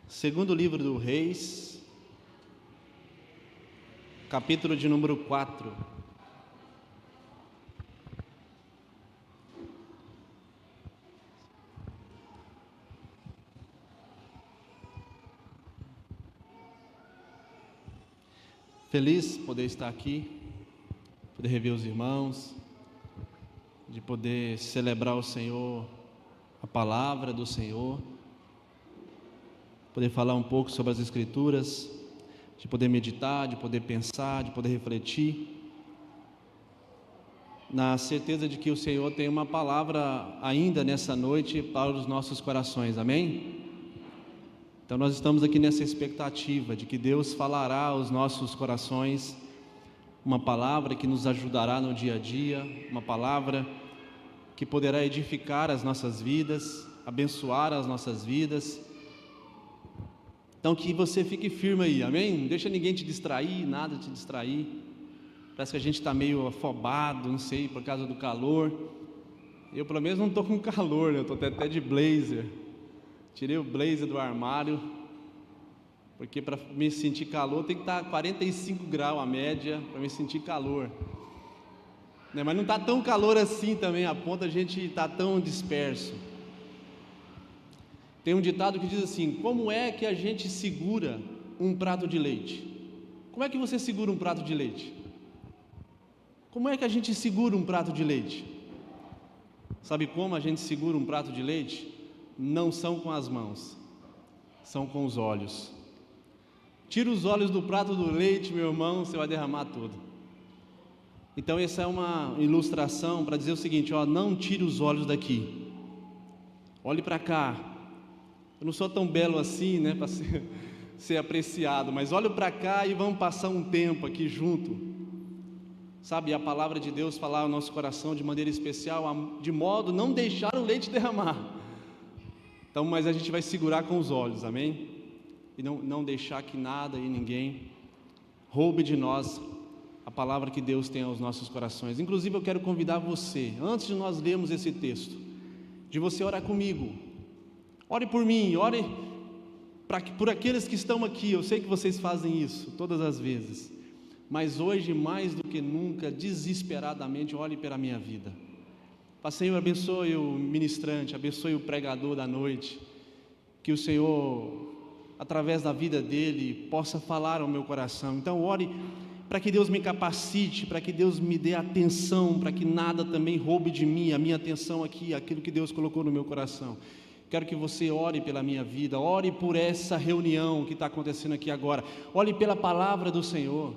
Segundo livro do Reis, capítulo de número 4. Feliz poder estar aqui, poder rever os irmãos, de poder celebrar o Senhor, a palavra do Senhor, poder falar um pouco sobre as Escrituras, de poder meditar, de poder pensar, de poder refletir, na certeza de que o Senhor tem uma palavra ainda nessa noite para os nossos corações, amém? Então nós estamos aqui nessa expectativa de que Deus falará aos nossos corações, uma palavra que nos ajudará no dia a dia, uma palavra que poderá edificar as nossas vidas, abençoar as nossas vidas. Então que você fique firme aí, amém? Não deixa ninguém te distrair, nada te distrair. Parece que a gente está meio afobado, não sei, por causa do calor. Eu pelo menos não estou com calor, né? Eu estou até de blazer. Tirei o blazer do armário, porque para me sentir calor tem que estar 45 graus a média para me sentir calor. Né? Mas não está tão calor assim também, a ponto a gente está tão disperso. Tem um ditado que diz assim: como é que a gente segura um prato de leite? Como é que você segura um prato de leite? Como é que a gente segura um prato de leite? Sabe como a gente segura um prato de leite? Não são com as mãos, são com os olhos. Tira os olhos do prato do leite, meu irmão, você vai derramar tudo. Então essa é uma ilustração para dizer o seguinte: não tire os olhos daqui, olhe para cá. Eu não sou tão belo assim, né, para ser apreciado, mas olhe para cá e vamos passar um tempo aqui junto. Sabe, a palavra de Deus falar ao nosso coração de maneira especial, de modo não deixar o leite derramar. Então, mas a gente vai segurar com os olhos, amém? E não deixar que nada e ninguém roube de nós a palavra que Deus tem aos nossos corações. Inclusive eu quero convidar você, antes de nós lermos esse texto, de você orar comigo. Ore por mim, ore por aqueles que estão aqui. Eu sei que vocês fazem isso todas as vezes, mas hoje mais do que nunca, desesperadamente, ore pela minha vida. Senhor, abençoe o ministrante, abençoe o pregador da noite, que o Senhor, através da vida dele, possa falar ao meu coração. Então ore para que Deus me capacite, para que Deus me dê atenção, para que nada também roube de mim a minha atenção aqui, aquilo que Deus colocou no meu coração. Quero que você ore pela minha vida, ore por essa reunião que está acontecendo aqui agora, ore pela palavra do Senhor.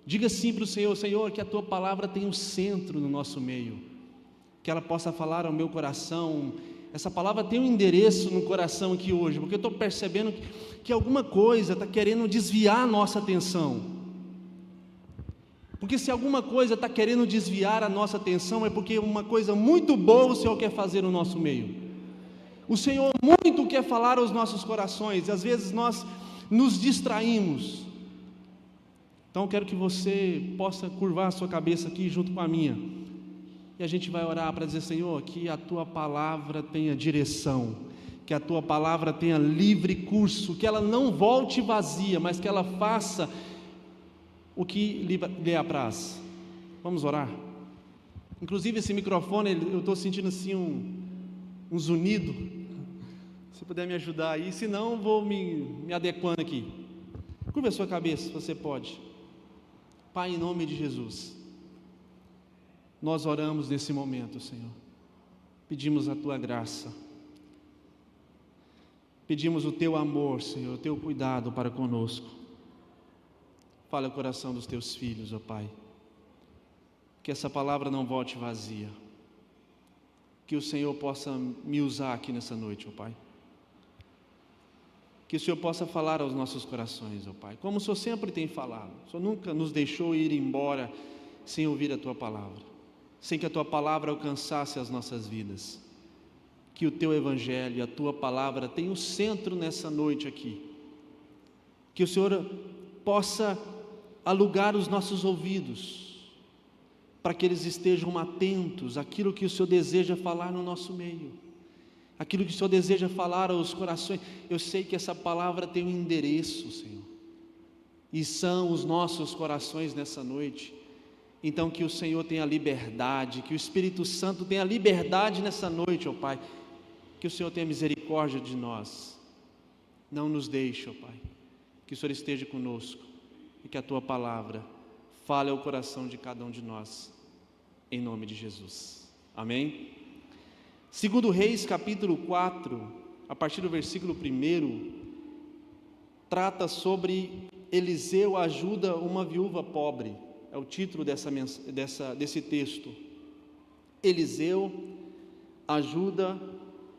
Diga sim para o Senhor: Senhor, que a Tua palavra tenha um centro no nosso meio, que ela possa falar ao meu coração. Essa palavra tem um endereço no coração aqui hoje, porque eu estou percebendo que alguma coisa está querendo desviar a nossa atenção. Porque se alguma coisa está querendo desviar a nossa atenção, é porque uma coisa muito boa o Senhor quer fazer no nosso meio. O Senhor muito quer falar aos nossos corações, e às vezes nós nos distraímos. Então eu quero que você possa curvar a sua cabeça aqui junto com a minha, e a gente vai orar para dizer: Senhor, que a Tua palavra tenha direção, que a Tua palavra tenha livre curso, que ela não volte vazia, mas que ela faça o que lhe apraz. Vamos orar? Inclusive esse microfone, eu estou sentindo assim um zunido. Se puder me ajudar aí, senão vou me adequando aqui. Curva a sua cabeça, se você pode. Pai, em nome de Jesus, nós oramos nesse momento, Senhor. Pedimos a Tua graça, pedimos o Teu amor, Senhor, o Teu cuidado para conosco. Fala o coração dos Teus filhos, ó Pai. Que essa palavra não volte vazia. Que o Senhor possa me usar aqui nessa noite, ó Pai. Que o Senhor possa falar aos nossos corações, ó Pai, como o Senhor sempre tem falado. O Senhor nunca nos deixou ir embora sem ouvir a Tua palavra, sem que a Tua palavra alcançasse as nossas vidas. Que o Teu Evangelho e a Tua palavra tenham centro nessa noite aqui. Que o Senhor possa alugar os nossos ouvidos, para que eles estejam atentos àquilo que o Senhor deseja falar no nosso meio. aquilo que o Senhor deseja falar aos corações. Eu sei que essa palavra tem um endereço, Senhor, e são os nossos corações nessa noite. Então que o Senhor tenha liberdade, que o Espírito Santo tenha liberdade nessa noite, ó Pai, que o Senhor tenha misericórdia de nós, não nos deixe, ó Pai, que o Senhor esteja conosco, e que a Tua palavra fale ao coração de cada um de nós, em nome de Jesus, amém? 2 Reis capítulo 4, a partir do versículo 1, trata sobre Eliseu ajuda uma viúva pobre, é o título desse texto. Eliseu ajuda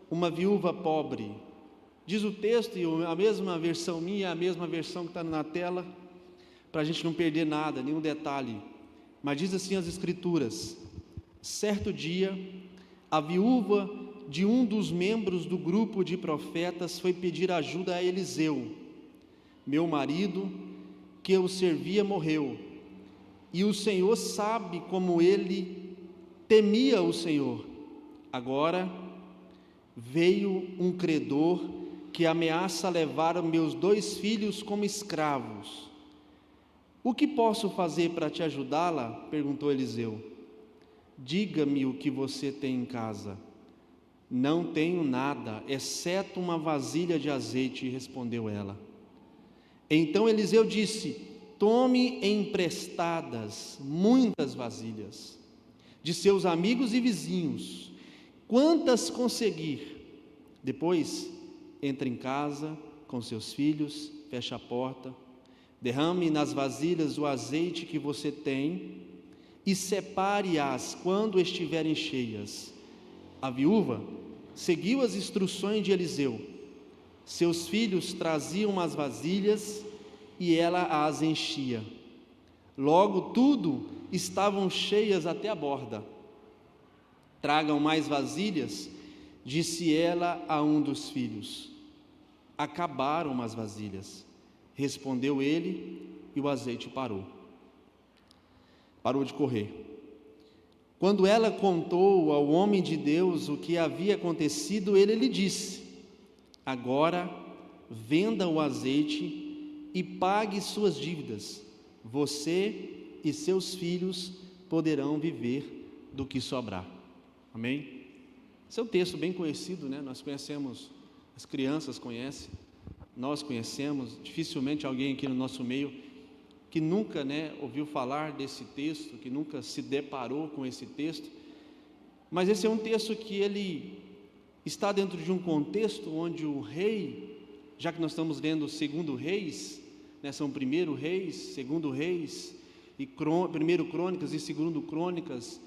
uma viúva pobre. Diz o texto, e a mesma versão minha, a mesma versão que está na tela, para a gente não perder nada, nenhum detalhe. Mas diz assim as Escrituras: certo dia, a viúva de um dos membros do grupo de profetas foi pedir ajuda a Eliseu. Meu marido, que eu servia, morreu, e o Senhor sabe como ele temia o Senhor. Agora veio um credor que ameaça levar meus 2 filhos como escravos. O que posso fazer para te ajudá-la? Perguntou Eliseu. Diga-me o que você tem em casa. Não tenho nada, exceto uma vasilha de azeite, respondeu ela. Então Eliseu disse: tome emprestadas muitas vasilhas de seus amigos e vizinhos, quantas conseguir. Depois entre em casa com seus filhos, feche a porta, derrame nas vasilhas o azeite que você tem e separe-as quando estiverem cheias. A viúva seguiu as instruções de Eliseu. Seus filhos traziam as vasilhas e ela as enchia. Logo tudo estavam cheias até a borda. Tragam mais vasilhas, disse ela a um dos filhos. Acabaram as vasilhas, respondeu ele, e o azeite parou de correr. Quando ela contou ao homem de Deus o que havia acontecido, ele lhe disse: agora venda o azeite e pague suas dívidas. Você e seus filhos poderão viver do que sobrar. Amém? Esse é um texto bem conhecido, né? Nós conhecemos, as crianças conhecem, nós conhecemos. Dificilmente alguém aqui no nosso meio que nunca, né, ouviu falar desse texto, que nunca se deparou com esse texto. Mas esse é um texto que ele está dentro de um contexto onde o rei, já que nós estamos lendo 2 Reis, né, são 1 Reis, 2 Reis, e 1 Crônicas e 2 Crônicas,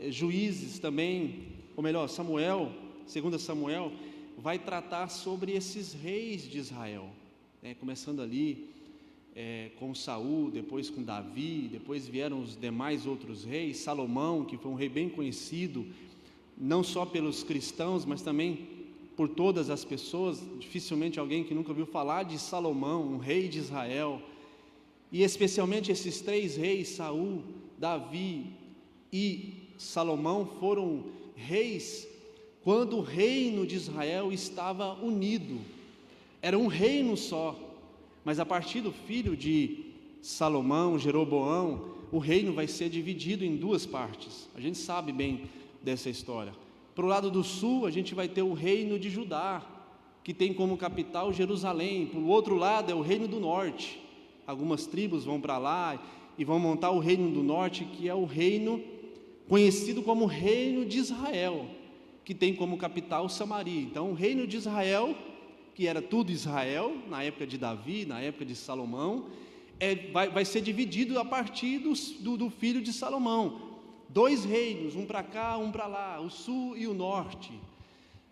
Juízes também, ou melhor, Samuel, 2 Samuel, vai tratar sobre esses reis de Israel, né, começando ali com Saul, depois com Davi, depois vieram os demais outros reis, Salomão, que foi um rei bem conhecido, não só pelos cristãos, mas também por todas as pessoas. Dificilmente alguém que nunca ouviu falar de Salomão, um rei de Israel. E especialmente esses 3 reis, Saul, Davi e Salomão, foram reis quando o reino de Israel estava unido, era um reino só. Mas a partir do filho de Salomão, Jeroboão, o reino vai ser dividido em 2 partes. A gente sabe bem dessa história. Para o lado do sul, a gente vai ter o reino de Judá, que tem como capital Jerusalém. Para o outro lado é o reino do norte. Algumas tribos vão para lá e vão montar o reino do norte, que é o reino conhecido como Reino de Israel, que tem como capital Samaria. Então, o reino de Israel, que era tudo Israel, na época de Davi, na época de Salomão, vai ser dividido a partir do filho de Salomão. 2 reinos, um para cá, um para lá, o sul e o norte,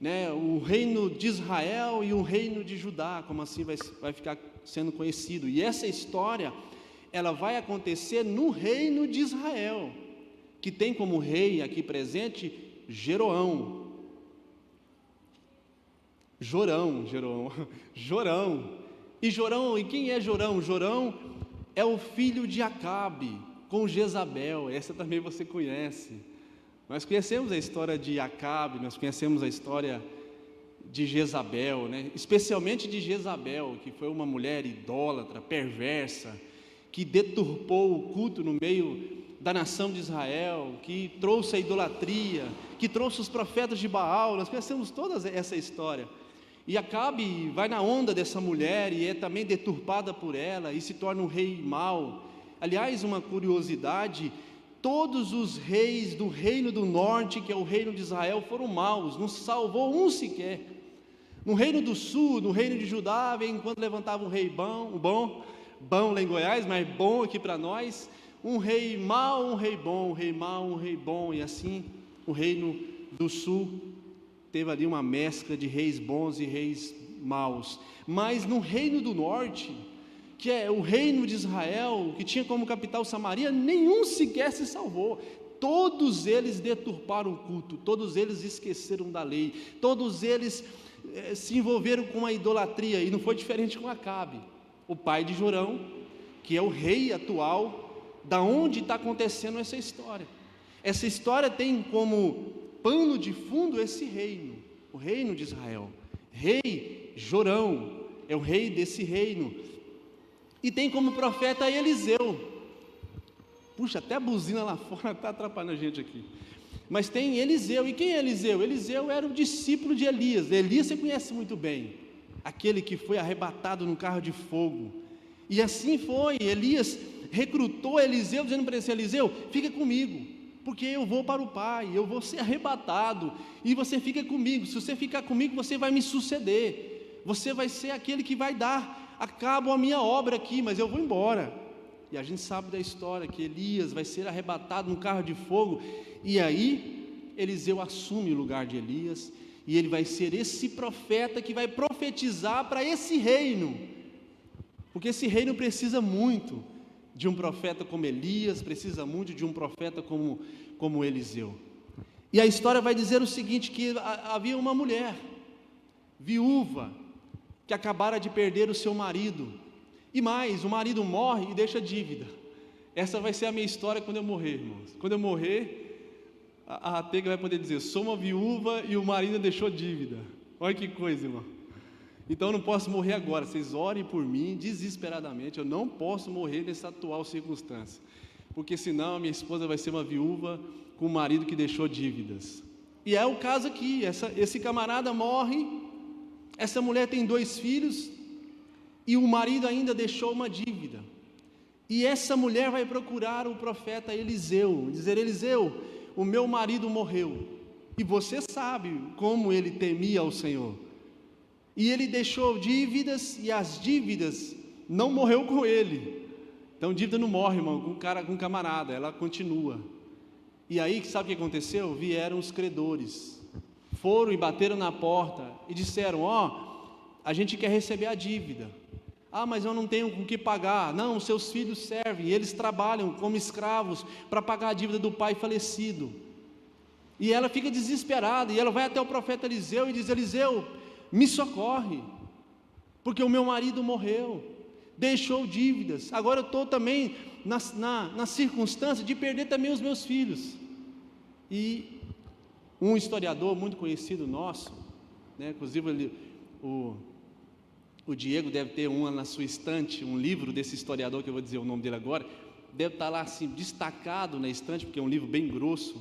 né? O reino de Israel e o reino de Judá, como assim vai ficar sendo conhecido. E essa história, ela vai acontecer no reino de Israel, que tem como rei aqui presente Jorão. E quem é Jorão? Jorão é o filho de Acabe com Jezabel. Essa também você conhece. Nós conhecemos a história de Acabe, nós conhecemos a história de Jezabel, né? Especialmente de Jezabel, que foi uma mulher idólatra, perversa, que deturpou o culto no meio da nação de Israel, que trouxe a idolatria, que trouxe os profetas de Baal. Nós conhecemos toda essa história. E Acabe vai na onda dessa mulher e é também deturpada por ela e se torna um rei mau. Aliás, uma curiosidade: todos os reis do reino do norte, que é o reino de Israel, foram maus, não salvou um sequer. No reino do sul, no reino de Judá, enquanto levantava um rei bom lá em Goiás, mas bom aqui para nós, um rei mau, um rei bom, um rei mau, um rei bom, e assim o reino do sul teve ali uma mescla de reis bons e reis maus. Mas no reino do norte, que é o reino de Israel, que tinha como capital Samaria, nenhum sequer se salvou. Todos eles deturparam o culto, todos eles esqueceram da lei, todos eles se envolveram com a idolatria, e não foi diferente com Acabe, o pai de Jorão, que é o rei atual, da onde está acontecendo essa história. Essa história tem como pano de fundo esse reino, o reino de Israel. Rei Jorão é o rei desse reino, e tem como profeta Eliseu. Puxa, até a buzina lá fora está atrapalhando a gente aqui. Mas tem Eliseu. E quem é Eliseu? Eliseu era o discípulo de Elias. Elias você conhece muito bem, aquele que foi arrebatado num carro de fogo. E assim foi, Elias recrutou Eliseu, dizendo para ele: Eliseu, fica comigo, porque eu vou para o Pai, eu vou ser arrebatado, e você fica comigo. Se você ficar comigo, você vai me suceder, você vai ser aquele que vai dar a cabo a minha obra aqui, mas eu vou embora. E a gente sabe da história, que Elias vai ser arrebatado num carro de fogo, e aí Eliseu assume o lugar de Elias, e ele vai ser esse profeta que vai profetizar para esse reino, porque esse reino precisa muito de um profeta como Elias, precisa muito de um profeta como Eliseu. E a história vai dizer o seguinte, que havia uma mulher viúva, que acabara de perder o seu marido, e mais, o marido morre e deixa dívida. Essa vai ser a minha história quando eu morrer, irmãos. Quando eu morrer, a Ratega vai poder dizer: sou uma viúva e o marido deixou dívida. Olha que coisa, irmão. Então eu não posso morrer agora. Vocês orem por mim desesperadamente. Eu não posso morrer nessa atual circunstância, porque senão a minha esposa vai ser uma viúva com um marido que deixou dívidas. E é o caso aqui. Esse camarada morre, essa mulher tem 2 filhos, e o marido ainda deixou uma dívida. E essa mulher vai procurar o profeta Eliseu, dizer: Eliseu, o meu marido morreu, e você sabe como ele temia ao Senhor, e ele deixou dívidas, e as dívidas não morreu com ele. Então dívida não morre, irmão, com um camarada, ela continua. E aí, sabe o que aconteceu? Vieram os credores, foram e bateram na porta, e disseram: a gente quer receber a dívida. Mas eu não tenho com que pagar. Não, seus filhos servem, eles trabalham como escravos para pagar a dívida do pai falecido. E ela fica desesperada, e ela vai até o profeta Eliseu e diz: Eliseu, me socorre, porque o meu marido morreu, deixou dívidas, agora eu estou também na circunstância de perder também os meus filhos. E um historiador muito conhecido nosso, né, inclusive o Diego deve ter na sua estante, um livro desse historiador, que eu vou dizer o nome dele agora, deve estar lá assim, destacado na estante, porque é um livro bem grosso,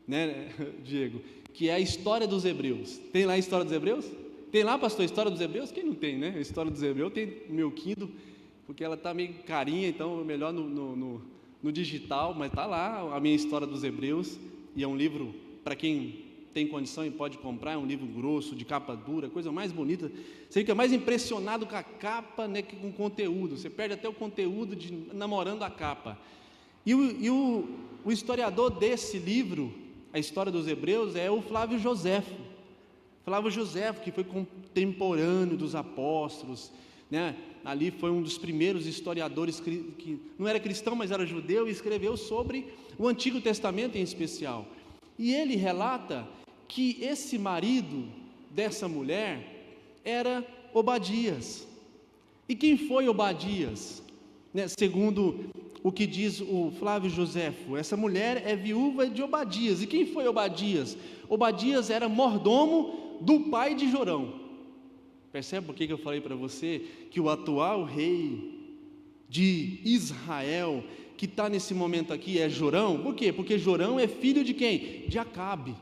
né, Diego, que é a História dos Hebreus. Tem lá a História dos Hebreus? Tem lá, pastor, a História dos Hebreus? Quem não tem, né? A História dos Hebreus tem no meu Kindle, porque ela está meio carinha, então é melhor no digital, mas está lá a minha História dos Hebreus, e é um livro, para quem tem condição e pode comprar, é um livro grosso, de capa dura, coisa mais bonita. Você fica mais impressionado com a capa, né, que com o conteúdo. Você perde até o conteúdo namorando a capa. E o historiador desse livro, a História dos Hebreus, é o Flávio Joséfo. Flávio Joséfo, que foi contemporâneo dos apóstolos, né? Ali foi um dos primeiros historiadores que não era cristão, mas era judeu, e escreveu sobre o Antigo Testamento em especial. E ele relata que esse marido dessa mulher era Obadias. E quem foi Obadias? Né, segundo o que diz o Flávio Joséfo, essa mulher é viúva de Obadias. E quem foi Obadias? Obadias era mordomo do pai de Jorão. Percebe por que eu falei para você que o atual rei de Israel, que está nesse momento aqui, é Jorão? Por quê? Porque Jorão é filho de quem? De Acabe.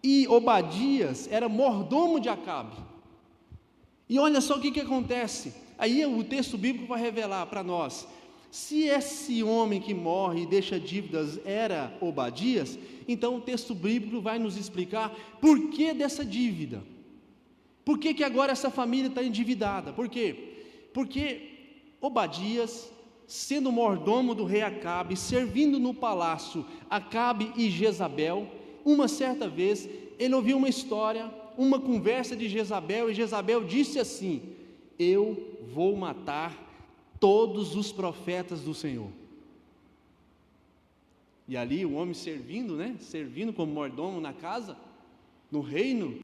E Obadias era mordomo de Acabe. E olha só o que acontece. Aí o texto bíblico vai revelar para nós: se esse homem que morre e deixa dívidas era Obadias, então o texto bíblico vai nos explicar por que dessa dívida. Por que agora essa família está endividada? Por quê? Porque Obadias, sendo mordomo do rei Acabe, servindo no palácio Acabe e Jezabel, uma certa vez ele ouviu uma história, uma conversa de Jezabel, e Jezabel disse assim: eu vou matar todos os profetas do Senhor. E ali o homem servindo, servindo como mordomo na casa, no reino,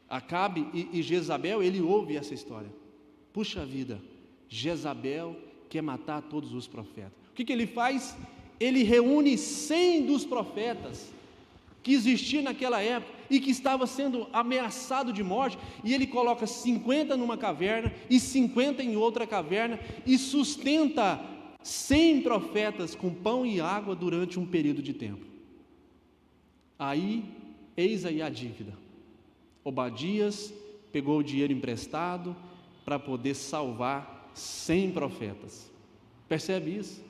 Acabe e Jezabel, ele ouve essa história. Puxa vida, Jezabel quer matar todos os profetas. O que ele faz? Ele reúne 100 dos profetas que existiam naquela época e que estava sendo ameaçado de morte, e ele coloca 50 numa caverna e 50 em outra caverna, e sustenta 100 profetas com pão e água durante um período de tempo. Aí, eis aí a dívida. Obadias pegou o dinheiro emprestado para poder salvar 100 profetas. Percebe isso?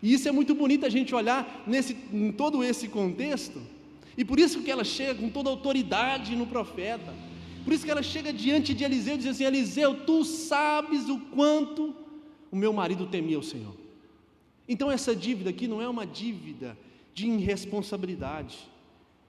E isso é muito bonito a gente olhar em todo esse contexto. E por isso que ela chega com toda a autoridade no profeta. Por isso que ela chega diante de Eliseu e diz assim: Eliseu, tu sabes o quanto o meu marido temia o Senhor. Então essa dívida aqui não é uma dívida de irresponsabilidade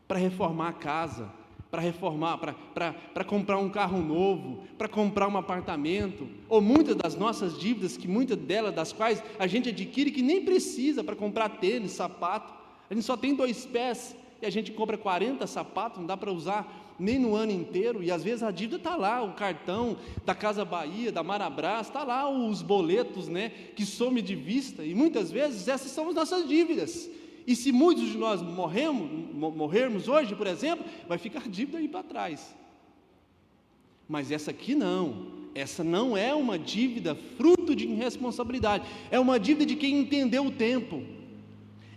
para reformar a casa, para reformar, para comprar um carro novo, para comprar um apartamento, ou muitas das nossas dívidas, que muitas delas das quais a gente adquire que nem precisa para comprar tênis, sapato. A gente só tem 2 pés e a gente compra 40 sapatos, não dá para usar nem no ano inteiro, e às vezes a dívida está lá, o cartão da Casa Bahia, da Marabras, está lá os boletos, que some de vista, e muitas vezes essas são as nossas dívidas. E se muitos de nós morrermos hoje, por exemplo, vai ficar dívida aí para trás. Mas essa aqui não, essa não é uma dívida fruto de irresponsabilidade, é uma dívida de quem entendeu o tempo,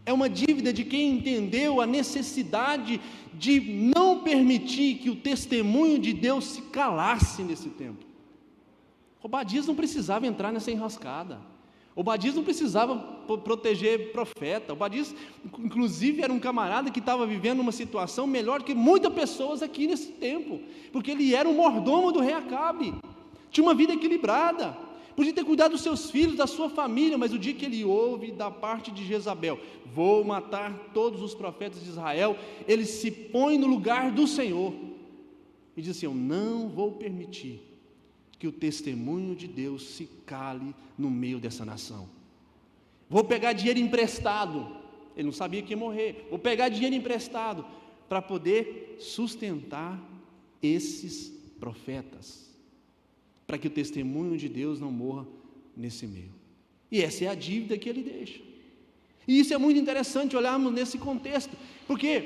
é uma dívida de quem entendeu a necessidade de não permitir que o testemunho de Deus se calasse nesse tempo. Obadias não precisava entrar nessa enroscada. Obadias não precisava proteger profeta. Obadias, inclusive, era um camarada que estava vivendo uma situação melhor que muitas pessoas aqui nesse tempo, porque ele era o mordomo do rei Acabe, tinha uma vida equilibrada, podia ter cuidado dos seus filhos, da sua família, mas o dia que ele ouve da parte de Jezabel: vou matar todos os profetas de Israel, ele se põe no lugar do Senhor e diz assim: eu não vou permitir que o testemunho de Deus se cale no meio dessa nação. Vou pegar dinheiro emprestado, ele não sabia que ia morrer, vou pegar dinheiro emprestado para poder sustentar esses profetas, para que o testemunho de Deus não morra nesse meio. E essa é a dívida que ele deixa. E isso é muito interessante olharmos nesse contexto, porque,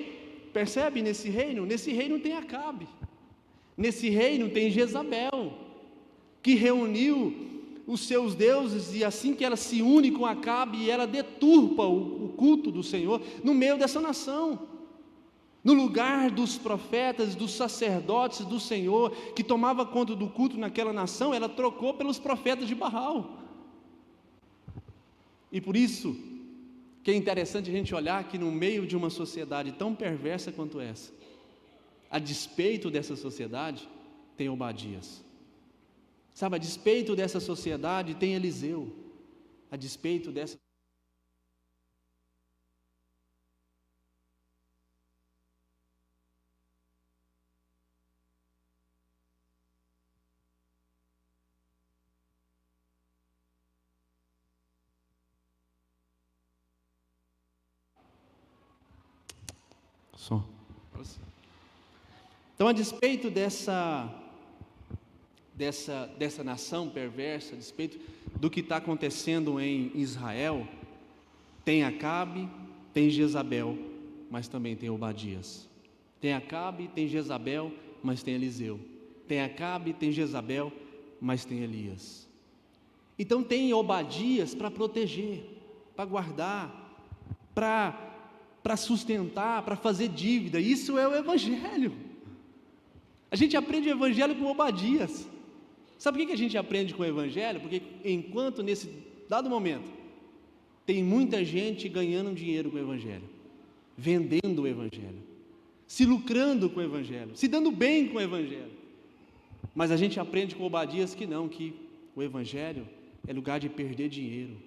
percebe, nesse reino tem Acabe, nesse reino tem Jezabel, que reuniu os seus deuses, e assim que ela se une com Acabe, ela deturpa o culto do Senhor no meio dessa nação. No lugar dos profetas, dos sacerdotes do Senhor, que tomava conta do culto naquela nação, ela trocou pelos profetas de Baal. E por isso que é interessante a gente olhar que no meio de uma sociedade tão perversa quanto essa, a despeito dessa sociedade, tem Obadias. Sabe, a despeito dessa sociedade tem Eliseu, a despeito dessa... Som. Então, a despeito dessa nação perversa, a despeito do que está acontecendo em Israel, tem Acabe, tem Jezabel, mas também tem Obadias. Tem Acabe, tem Jezabel mas tem Eliseu. Tem Acabe, tem Jezabel, mas tem Elias. Então tem Obadias para proteger, para guardar, para sustentar, para fazer dívida. Isso é o Evangelho. A gente aprende o Evangelho com Obadias. Sabe por que a gente aprende com o Evangelho? Porque enquanto nesse dado momento tem muita gente ganhando dinheiro com o Evangelho, vendendo o Evangelho, se lucrando com o Evangelho, se dando bem com o Evangelho, mas a gente aprende com Obadias que não, que o Evangelho é lugar de perder dinheiro,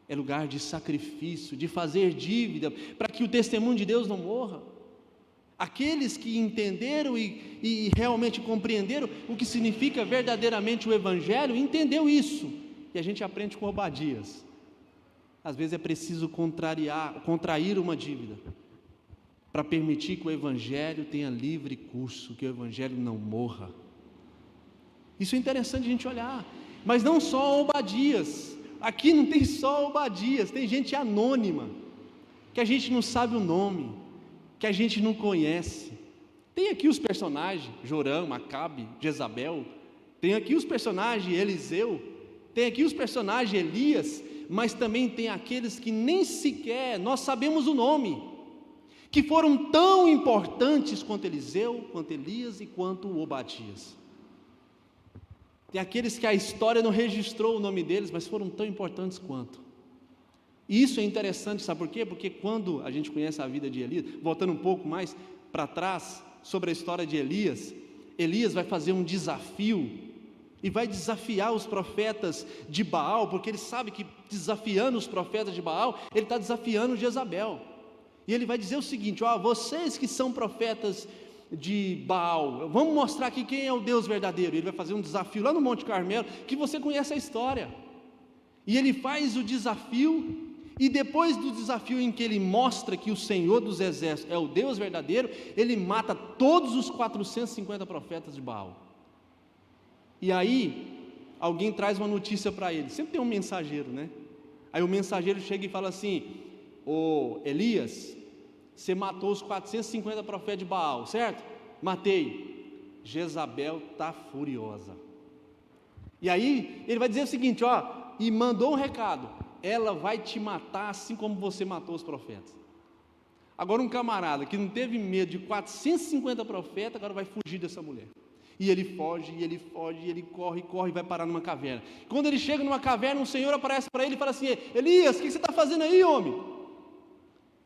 é lugar de sacrifício, de fazer dívida, para que o testemunho de Deus não morra. Aqueles que entenderam e realmente compreenderam o que significa verdadeiramente o Evangelho, entendeu isso, e a gente aprende com Obadias. Às vezes é preciso contrair uma dívida, para permitir que o Evangelho tenha livre curso, que o Evangelho não morra. Isso é interessante a gente olhar, mas não só Obadias, aqui não tem só Obadias, tem gente anônima, que a gente não sabe o nome, que a gente não conhece. Tem aqui os personagens, Jorão, Acabe, Jezabel, tem aqui os personagens Eliseu, tem aqui os personagens Elias, mas também tem aqueles que nem sequer nós sabemos o nome, que foram tão importantes quanto Eliseu, quanto Elias e quanto Obadias. Tem aqueles que a história não registrou o nome deles, mas foram tão importantes quanto. E isso é interessante, sabe por quê? Porque quando a gente conhece a vida de Elias, voltando um pouco mais para trás, sobre a história de Elias, Elias vai fazer um desafio, e vai desafiar os profetas de Baal, porque ele sabe que desafiando os profetas de Baal, ele está desafiando Jezabel, e ele vai dizer o seguinte: vocês que são profetas de Baal, vamos mostrar aqui quem é o Deus verdadeiro. Ele vai fazer um desafio lá no Monte Carmelo, que você conhece a história, e ele faz o desafio, e depois do desafio em que ele mostra que o Senhor dos Exércitos é o Deus verdadeiro, ele mata todos os 450 profetas de Baal. E aí, alguém traz uma notícia para ele, sempre tem um mensageiro, né? Aí o mensageiro chega e fala assim: Elias, você matou os 450 profetas de Baal, certo? Matei. Jezabel está furiosa. E aí, ele vai dizer o seguinte, e mandou um recado: ela vai te matar assim como você matou os profetas. Agora um camarada que não teve medo de 450 profetas, agora vai fugir dessa mulher. E ele foge, e ele foge, e ele corre, e vai parar numa caverna. Quando ele chega numa caverna, um Senhor aparece para ele e fala assim: Elias, o que você está fazendo aí, homem?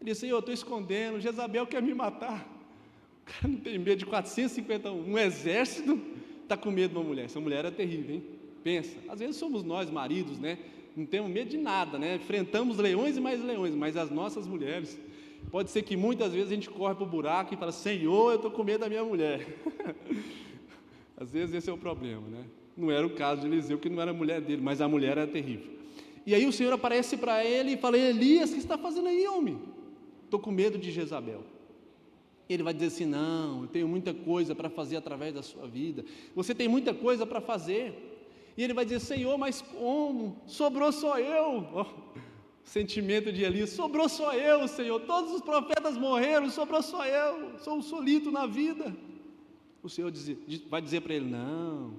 Ele diz: Senhor, eu estou escondendo, Jezabel quer me matar. O cara não tem medo de 450, um exército está com medo de uma mulher. Essa mulher é terrível, hein? Pensa, às vezes somos nós, maridos, né? Não temos medo de nada, né? Enfrentamos leões e mais leões, mas as nossas mulheres, pode ser que muitas vezes a gente corre para o buraco e fala: Senhor, eu estou com medo da minha mulher. Às vezes esse é o problema, né? Não era o caso de Eliseu, que não era a mulher dele, mas a mulher era terrível. E aí o Senhor aparece para ele e fala: Elias, o que você está fazendo aí, homem? Estou com medo de Jezabel. Ele vai dizer assim: não, eu tenho muita coisa para fazer através da sua vida, você tem muita coisa para fazer. E ele vai dizer: Senhor, mas como? Sobrou só eu. Sentimento de Elias: sobrou só eu, Senhor, todos os profetas morreram, sobrou só eu, sou um solito na vida. O Senhor vai dizer para ele: não,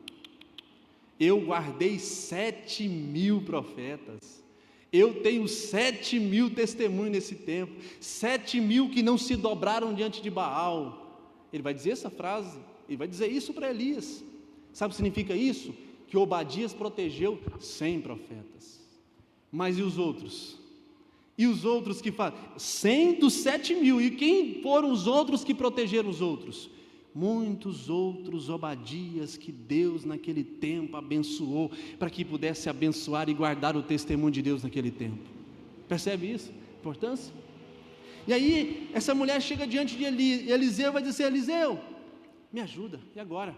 eu guardei 7.000 profetas, eu tenho 7.000 testemunhos nesse tempo, 7.000 que não se dobraram diante de Baal. Ele vai dizer essa frase, ele vai dizer isso para Elias. Sabe o que significa isso? Que Obadias protegeu 100 profetas. Mas e os outros? E os outros que fazem? 100 dos 7.000. E quem foram os outros que protegeram os outros? Muitos outros Obadias que Deus naquele tempo abençoou, para que pudesse abençoar e guardar o testemunho de Deus naquele tempo. Percebe isso? Importância? E aí essa mulher chega diante de Eliseu, vai dizer: Eliseu, me ajuda, e agora?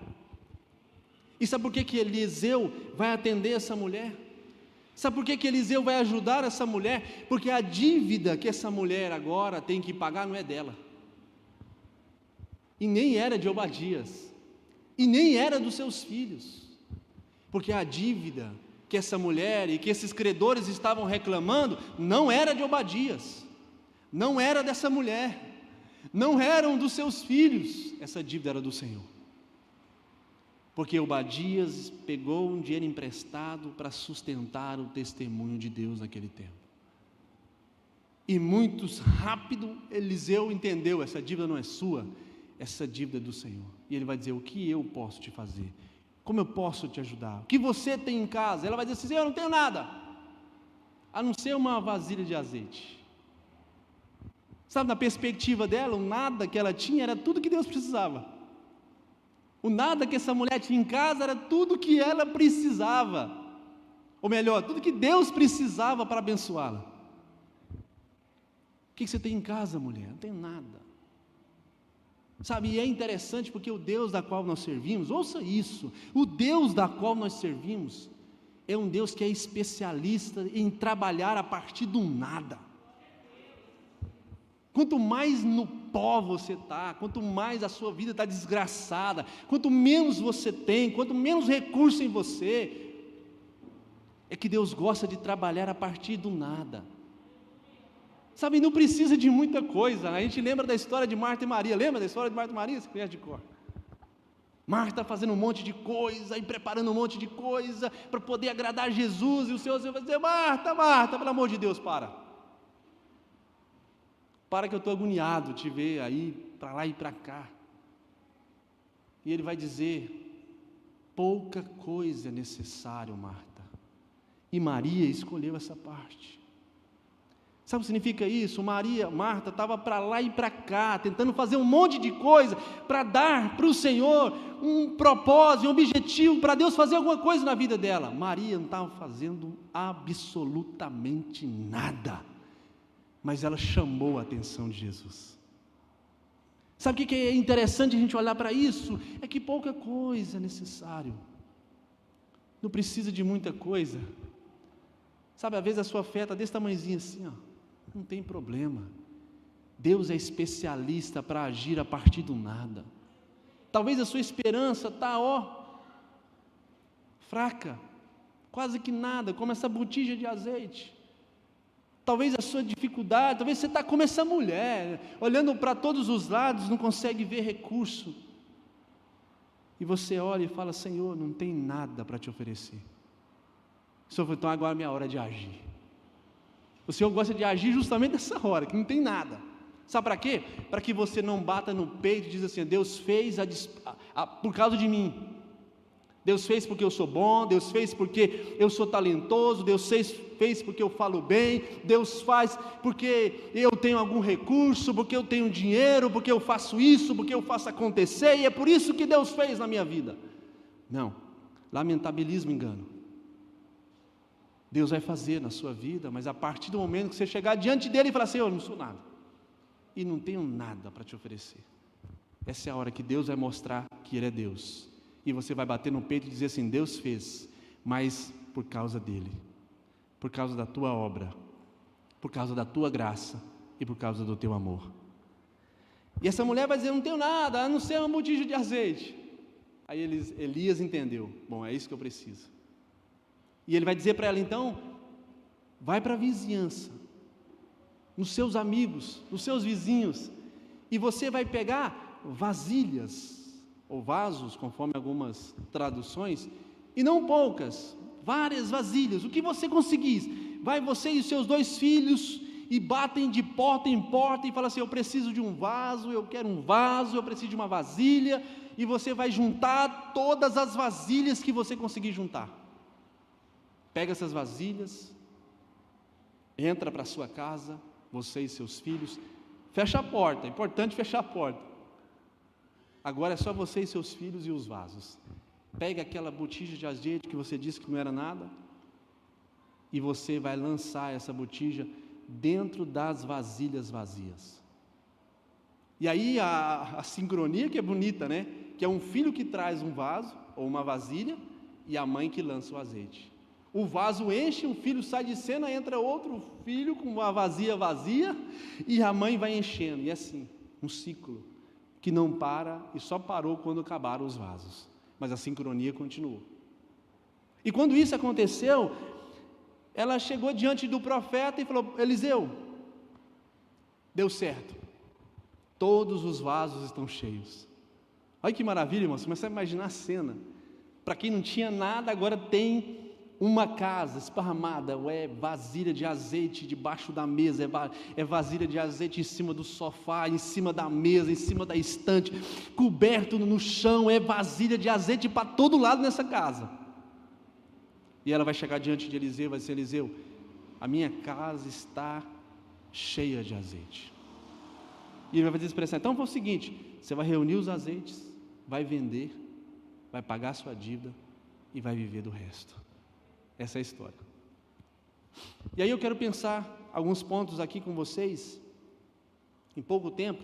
E sabe por que Eliseu vai atender essa mulher? Sabe por que Eliseu vai ajudar essa mulher? Porque a dívida que essa mulher agora tem que pagar não é dela, e nem era de Obadias, e nem era dos seus filhos, porque a dívida que essa mulher e que esses credores estavam reclamando não era de Obadias, não era dessa mulher, não eram dos seus filhos, essa dívida era do Senhor. Porque Obadias pegou um dinheiro emprestado para sustentar o testemunho de Deus naquele tempo. E muito rápido Eliseu entendeu: essa dívida não é sua, essa dívida é do Senhor. E ele vai dizer: o que eu posso te fazer? Como eu posso te ajudar? O que você tem em casa? Ela vai dizer assim: eu não tenho nada, a não ser uma vasilha de azeite. Sabe, na perspectiva dela, o nada que ela tinha era tudo que Deus precisava. O nada que essa mulher tinha em casa era tudo que ela precisava. Ou melhor, tudo que Deus precisava para abençoá-la. O que você tem em casa, mulher? Não tenho nada. Sabe, e é interessante porque o Deus da qual nós servimos, ouça isso, o Deus da qual nós servimos é um Deus que é especialista em trabalhar a partir do nada. Quanto mais no pó você está, quanto mais a sua vida está desgraçada, quanto menos você tem, quanto menos recurso em você, é que Deus gosta de trabalhar a partir do nada. Sabe, não precisa de muita coisa. A gente lembra da história de Marta e Maria. Lembra da história de Marta e Maria? Você conhece de cor. Marta fazendo um monte de coisa e preparando um monte de coisa para poder agradar Jesus, e o Senhor vai dizer: Marta, Marta, pelo amor de Deus, para que eu estou agoniado de te ver aí, para lá e para cá. E ele vai dizer: pouca coisa é necessário, Marta, e Maria escolheu essa parte. Sabe o que significa isso? Marta estava para lá e para cá, tentando fazer um monte de coisa, para dar para o Senhor um propósito, um objetivo, para Deus fazer alguma coisa na vida dela. Maria não estava fazendo absolutamente nada, mas ela chamou a atenção de Jesus. Sabe o que é interessante a gente olhar para isso? É que pouca coisa é necessário, não precisa de muita coisa. Sabe, às vezes a sua fé está desse tamanhozinho assim, ó. Não tem problema, Deus é especialista para agir a partir do nada. Talvez a sua esperança está, fraca, quase que nada, como essa botija de azeite. Talvez a sua dificuldade, talvez você está como essa mulher, olhando para todos os lados, não consegue ver recurso, e você olha e fala: Senhor, não tem nada para te oferecer. Senhor, então agora é minha hora de agir. O Senhor gosta de agir justamente nessa hora, que não tem nada. Sabe para quê? Para que você não bata no peito e diz assim: Deus fez por causa de mim. Deus fez porque eu sou bom, Deus fez porque eu sou talentoso, Deus fez porque eu falo bem, Deus faz porque eu tenho algum recurso, porque eu tenho dinheiro, porque eu faço isso, porque eu faço acontecer, e é por isso que Deus fez na minha vida. Não, lamentabilismo, engano. Deus vai fazer na sua vida, mas a partir do momento que você chegar diante dele e falar assim: eu não sou nada, e não tenho nada para te oferecer, essa é a hora que Deus vai mostrar que Ele é Deus, e você vai bater no peito e dizer assim: Deus fez, mas por causa dEle, por causa da tua obra, por causa da tua graça, e por causa do teu amor. E essa mulher vai dizer: não tenho nada, a não ser uma botija de azeite. Aí Elias entendeu: bom, é isso que eu preciso. E ele vai dizer para ela: então, vai para a vizinhança, nos seus amigos, nos seus vizinhos, e você vai pegar vasilhas, ou vasos, conforme algumas traduções, e não poucas, várias vasilhas, o que você conseguir. Vai você e os seus 2 filhos, e batem de porta em porta, e falam assim: eu preciso de um vaso, eu quero um vaso, eu preciso de uma vasilha, e você vai juntar todas as vasilhas que você conseguir juntar. Pega essas vasilhas, entra para a sua casa, você e seus filhos, fecha a porta, é importante fechar a porta. Agora é só você e seus filhos e os vasos. Pega aquela botija de azeite que você disse que não era nada, e você vai lançar essa botija dentro das vasilhas vazias. E aí a sincronia que é bonita, né? Que é um filho que traz um vaso ou uma vasilha, e a mãe que lança o azeite. O vaso enche, o filho sai de cena, entra outro filho com uma vazia, e a mãe vai enchendo, e assim, um ciclo que não para, e só parou quando acabaram os vasos, mas a sincronia continuou. E quando isso aconteceu, ela chegou diante do profeta e falou: Eliseu, deu certo, todos os vasos estão cheios. Olha que maravilha, irmão, você começa a imaginar a cena. Para quem não tinha nada, agora tem uma casa esparramada, é vasilha de azeite debaixo da mesa, é vasilha de azeite em cima do sofá, em cima da mesa, em cima da estante, coberto no chão, é vasilha de azeite para todo lado nessa casa. E ela vai chegar diante de Eliseu, vai dizer: Eliseu, a minha casa está cheia de azeite. E ele vai dizer para ela: então foi o seguinte, você vai reunir os azeites, vai vender, vai pagar a sua dívida e vai viver do resto. Essa é a história. E aí eu quero pensar alguns pontos aqui com vocês, em pouco tempo.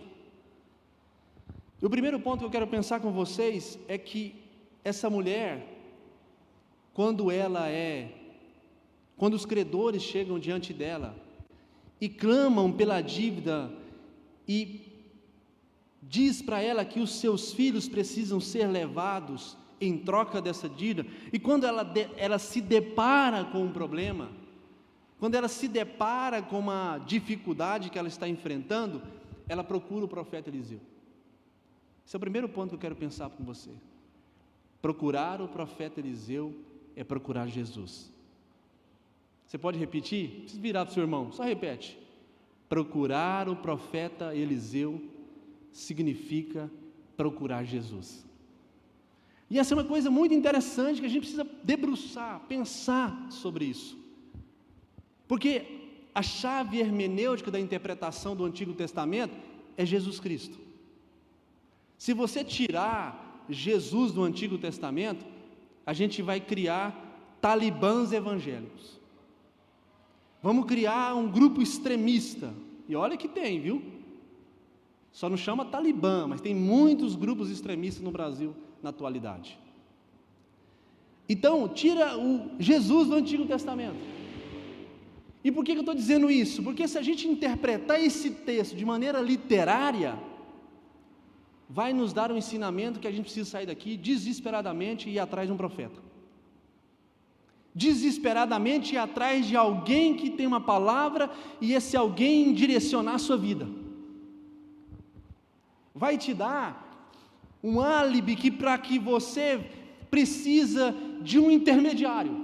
E o primeiro ponto que eu quero pensar com vocês é que essa mulher, quando os credores chegam diante dela e clamam pela dívida e diz para ela que os seus filhos precisam ser levados em troca dessa dívida, e quando ela se depara com um problema, quando ela se depara com uma dificuldade que ela está enfrentando, ela procura o profeta Eliseu. Esse é o primeiro ponto que eu quero pensar com você. Procurar o profeta Eliseu é procurar Jesus. Você pode repetir? Não precisa virar para o seu irmão, só repete. Procurar o profeta Eliseu significa procurar Jesus. E essa é uma coisa muito interessante que a gente precisa debruçar, pensar sobre isso. Porque a chave hermenêutica da interpretação do Antigo Testamento é Jesus Cristo. Se você tirar Jesus do Antigo Testamento, a gente vai criar talibãs evangélicos. Vamos criar um grupo extremista. E olha que tem, viu? Só não chama Talibã, mas tem muitos grupos extremistas no Brasil na atualidade. Então, tira o Jesus do Antigo Testamento. E por que eu estou dizendo isso? Porque se a gente interpretar esse texto de maneira literária, vai nos dar um ensinamento que a gente precisa sair daqui desesperadamente e ir atrás de um profeta. Desesperadamente ir atrás de alguém que tem uma palavra e esse alguém direcionar a sua vida. Vai te dar um álibi para que você precisa de um intermediário.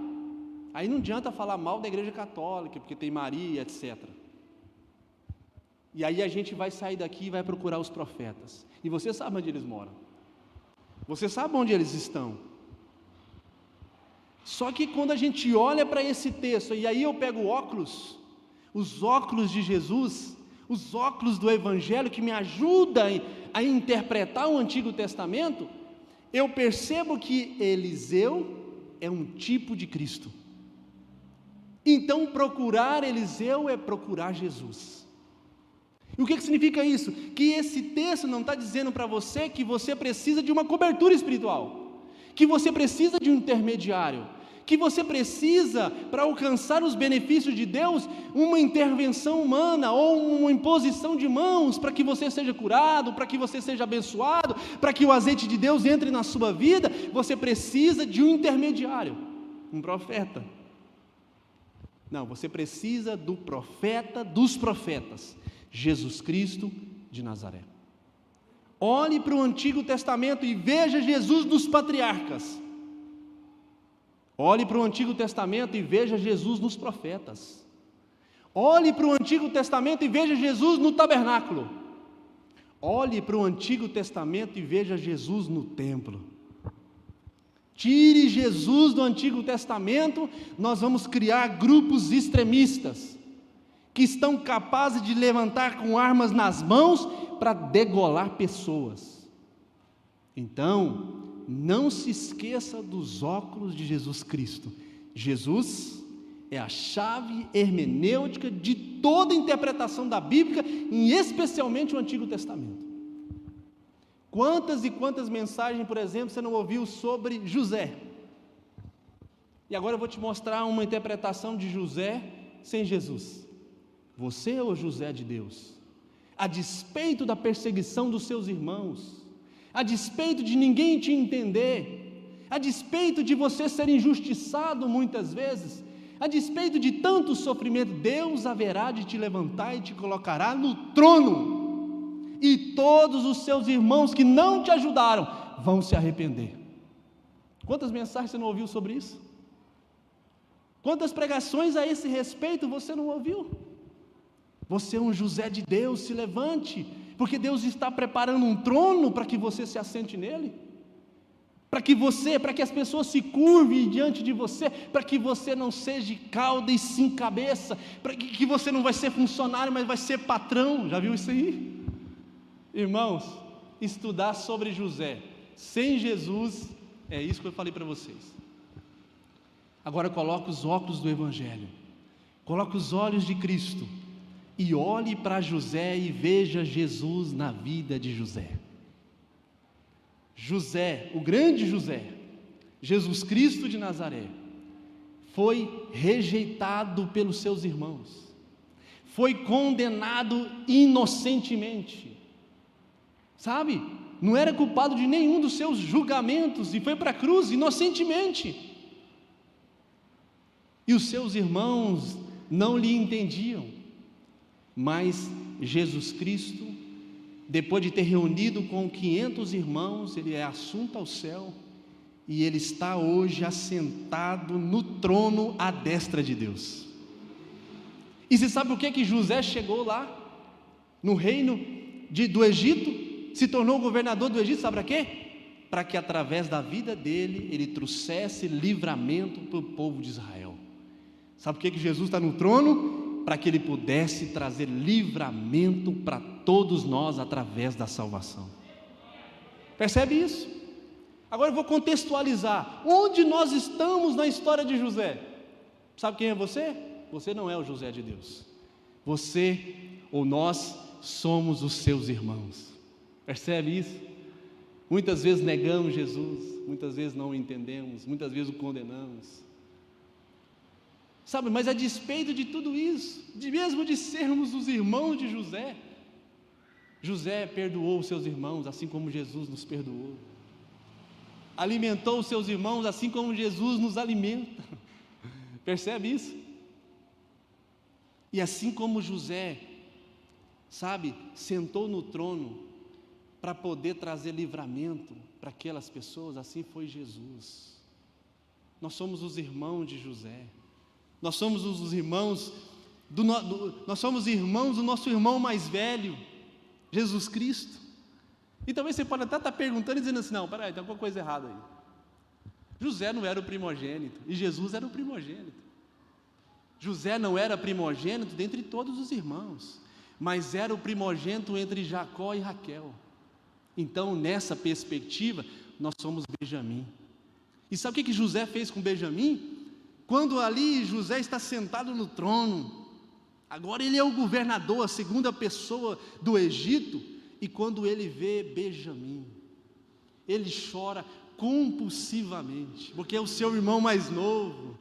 Aí não adianta falar mal da igreja católica, porque tem Maria, etc. E aí a gente vai sair daqui e vai procurar os profetas. E você sabe onde eles moram. Você sabe onde eles estão. Só que quando a gente olha para esse texto, e aí eu pego os óculos de Jesus, os óculos do Evangelho que me ajudam a interpretar o Antigo Testamento, eu percebo que Eliseu é um tipo de Cristo. Então procurar Eliseu é procurar Jesus. E o que significa isso? Que esse texto não está dizendo para você que você precisa de uma cobertura espiritual, que você precisa de um intermediário, que você precisa, para alcançar os benefícios de Deus, uma intervenção humana ou uma imposição de mãos para que você seja curado, para que você seja abençoado, para que o azeite de Deus entre na sua vida. Você precisa de um intermediário, um profeta. Não, você precisa do profeta dos profetas, Jesus Cristo de Nazaré. Olhe para o Antigo Testamento e veja Jesus dos patriarcas. Olhe para o Antigo Testamento e veja Jesus nos profetas. Olhe para o Antigo Testamento e veja Jesus no tabernáculo. Olhe para o Antigo Testamento e veja Jesus no templo. Tire Jesus do Antigo Testamento, nós vamos criar grupos extremistas, que estão capazes de levantar com armas nas mãos para degolar pessoas. Então, não se esqueça dos óculos de Jesus Cristo. Jesus é a chave hermenêutica de toda a interpretação da Bíblia, e especialmente o Antigo Testamento. Quantas e quantas mensagens, por exemplo, você não ouviu sobre José? E agora eu vou te mostrar uma interpretação de José sem Jesus. Você é o José de Deus. A despeito da perseguição dos seus irmãos, a despeito de ninguém te entender, a despeito de você ser injustiçado muitas vezes, a despeito de tanto sofrimento, Deus haverá de te levantar e te colocará no trono, e todos os seus irmãos que não te ajudaram vão se arrepender. Quantas mensagens você não ouviu sobre isso? Quantas pregações a esse respeito você não ouviu? Você é um José de Deus, se levante, porque Deus está preparando um trono para que você se assente nele, para que as pessoas se curvem diante de você, para que você não seja cauda e sim cabeça, para que você não vai ser funcionário, mas vai ser patrão. Já viu isso aí? Irmãos, estudar sobre José sem Jesus, é isso que eu falei para vocês. Agora coloque os óculos do Evangelho, coloque os olhos de Cristo, e olhe para José e veja Jesus na vida de José. José, o grande José, Jesus Cristo de Nazaré, foi rejeitado pelos seus irmãos, foi condenado inocentemente, sabe? Não era culpado de nenhum dos seus julgamentos e foi para a cruz inocentemente. E os seus irmãos não lhe entendiam. Mas Jesus Cristo, depois de ter reunido com 500 irmãos, ele é assunto ao céu, e ele está hoje assentado no trono à destra de Deus. E você sabe por que José chegou lá, no reino do Egito, se tornou governador do Egito, sabe para quê? Para que através da vida dele, ele trouxesse livramento para o povo de Israel. Sabe por que Jesus está no trono? Para que ele pudesse trazer livramento para todos nós através da salvação. Percebe isso? Agora eu vou contextualizar. Onde nós estamos na história de José? Sabe quem é você? Você não é o José de Deus. Você ou nós somos os seus irmãos. Percebe isso? Muitas vezes negamos Jesus, muitas vezes não o entendemos, muitas vezes o condenamos. Sabe, mas a despeito de tudo isso, mesmo de sermos os irmãos de José, José perdoou os seus irmãos, assim como Jesus nos perdoou. Alimentou os seus irmãos, assim como Jesus nos alimenta. Percebe isso? E assim como José, sabe, sentou no trono para poder trazer livramento para aquelas pessoas, assim foi Jesus. Nós somos os irmãos de José. Nós somos os irmãos nós somos irmãos do nosso irmão mais velho, Jesus Cristo. E talvez você pode até estar perguntando e dizendo assim: não, peraí, tem alguma coisa errada aí. José não era o primogênito, e Jesus era o primogênito. José não era primogênito dentre todos os irmãos, mas era o primogênito entre Jacó e Raquel. Então, nessa perspectiva, nós somos Benjamim. E sabe o que José fez com Benjamim? Quando ali José está sentado no trono, agora ele é o governador, a segunda pessoa do Egito, e quando ele vê Benjamim, ele chora compulsivamente, porque é o seu irmão mais novo,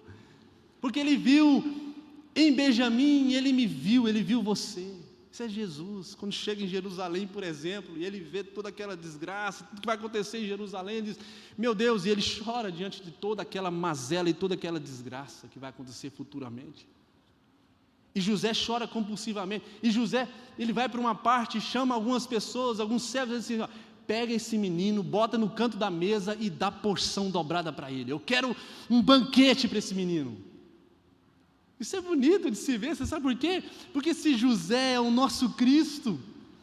porque ele viu em Benjamim, ele me viu, ele viu você. Isso é Jesus. Quando chega em Jerusalém, por exemplo, e ele vê toda aquela desgraça, tudo que vai acontecer em Jerusalém, ele diz: meu Deus, e ele chora diante de toda aquela mazela e toda aquela desgraça que vai acontecer futuramente. E José chora compulsivamente. E José, ele vai para uma parte, chama algumas pessoas, alguns servos, e diz assim: pega esse menino, bota no canto da mesa e dá porção dobrada para ele. Eu quero um banquete para esse menino. Isso é bonito de se ver, você sabe por quê? Porque se José é o nosso Cristo,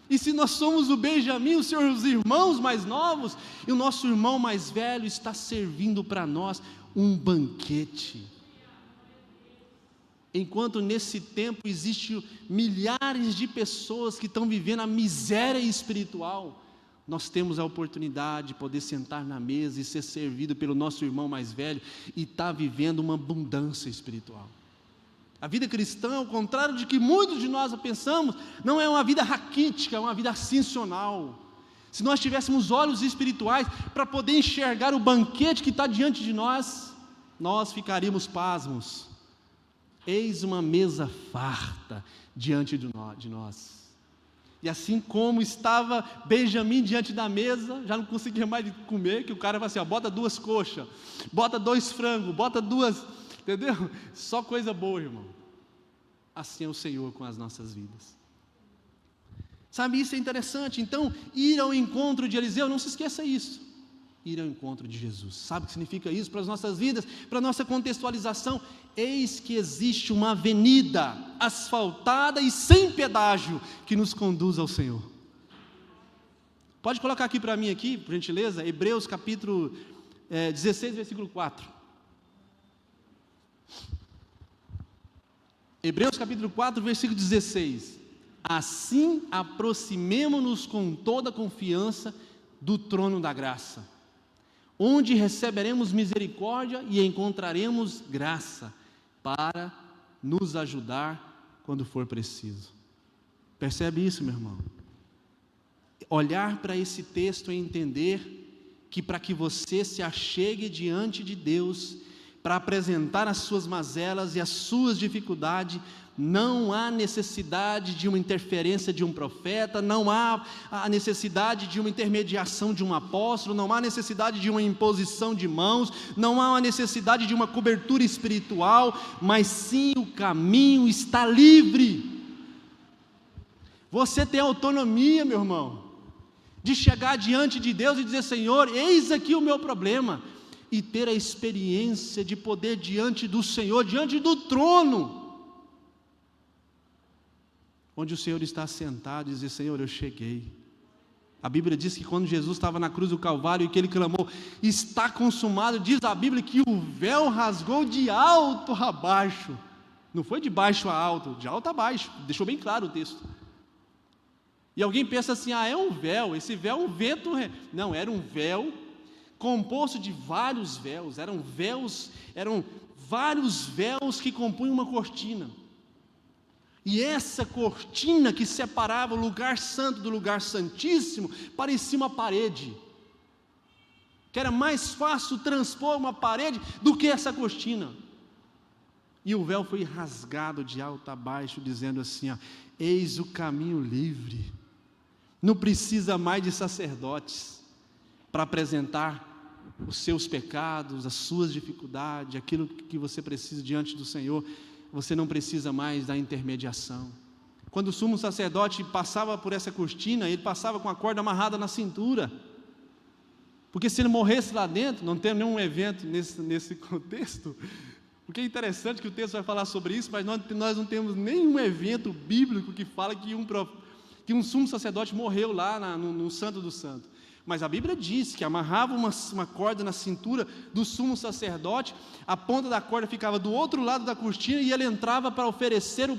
e se nós somos o Benjamim, os seus irmãos mais novos, e o nosso irmão mais velho está servindo para nós um banquete. Enquanto nesse tempo existem milhares de pessoas que estão vivendo a miséria espiritual, nós temos a oportunidade de poder sentar na mesa e ser servido pelo nosso irmão mais velho, e estar vivendo uma abundância espiritual. A vida cristã, ao contrário de que muitos de nós pensamos, não é uma vida raquítica, é uma vida ascensional. Se nós tivéssemos olhos espirituais para poder enxergar o banquete que está diante de nós, nós ficaríamos pasmos. Eis uma mesa farta diante de nós. E assim como estava Benjamim diante da mesa, já não conseguia mais comer, que o cara vai assim: ó, bota 2 coxas, bota 2 frangos, bota 2... entendeu? Só coisa boa, irmão. Assim é o Senhor com as nossas vidas. Sabe, isso é interessante. Então, ir ao encontro de Eliseu, não se esqueça isso. ir ao encontro de Jesus. Sabe o que significa isso para as nossas vidas, para a nossa contextualização? Eis que existe uma avenida asfaltada e sem pedágio que nos conduz ao Senhor. Pode colocar aqui para mim, aqui, por gentileza, Hebreus capítulo 16, versículo 4. Hebreus capítulo 4, versículo 16. Assim aproximemo-nos com toda confiança do trono da graça, onde receberemos misericórdia e encontraremos graça para nos ajudar quando for preciso. Percebe isso, meu irmão? Olhar para esse texto e entender que para que você se achegue diante de Deus, para apresentar as suas mazelas e as suas dificuldades, não há necessidade de uma interferência de um profeta, não há a necessidade de uma intermediação de um apóstolo, não há necessidade de uma imposição de mãos, não há a necessidade de uma cobertura espiritual, mas sim o caminho está livre. Você tem autonomia, meu irmão, de chegar diante de Deus e dizer: Senhor, eis aqui o meu problema, e ter a experiência de poder diante do Senhor, diante do trono, onde o Senhor está sentado, e dizer: Senhor, eu cheguei. A Bíblia diz que quando Jesus estava na cruz do Calvário e que ele clamou: está consumado, diz a Bíblia que o véu rasgou de alto a baixo. Não foi de baixo a alto, de alto a baixo, deixou bem claro o texto. E alguém pensa assim: é um véu, esse véu é um vento. Não, era um véu composto de vários véus, eram vários véus que compunham uma cortina. E essa cortina que separava o lugar santo do lugar santíssimo parecia uma parede, que era mais fácil transpor uma parede do que essa cortina. E o véu foi rasgado de alto a baixo, dizendo assim: eis o caminho livre. Não precisa mais de sacerdotes para apresentar os seus pecados, as suas dificuldades, aquilo que você precisa diante do Senhor. Você não precisa mais da intermediação. Quando o sumo sacerdote passava por essa cortina, ele passava com a corda amarrada na cintura, porque se ele morresse lá dentro, não tem nenhum evento nesse contexto, porque é interessante que o texto vai falar sobre isso, mas nós não temos nenhum evento bíblico que fala que um sumo sacerdote morreu lá no Santo dos Santos. Mas a Bíblia diz que amarrava uma corda na cintura do sumo sacerdote, a ponta da corda ficava do outro lado da cortina, e ele entrava para oferecer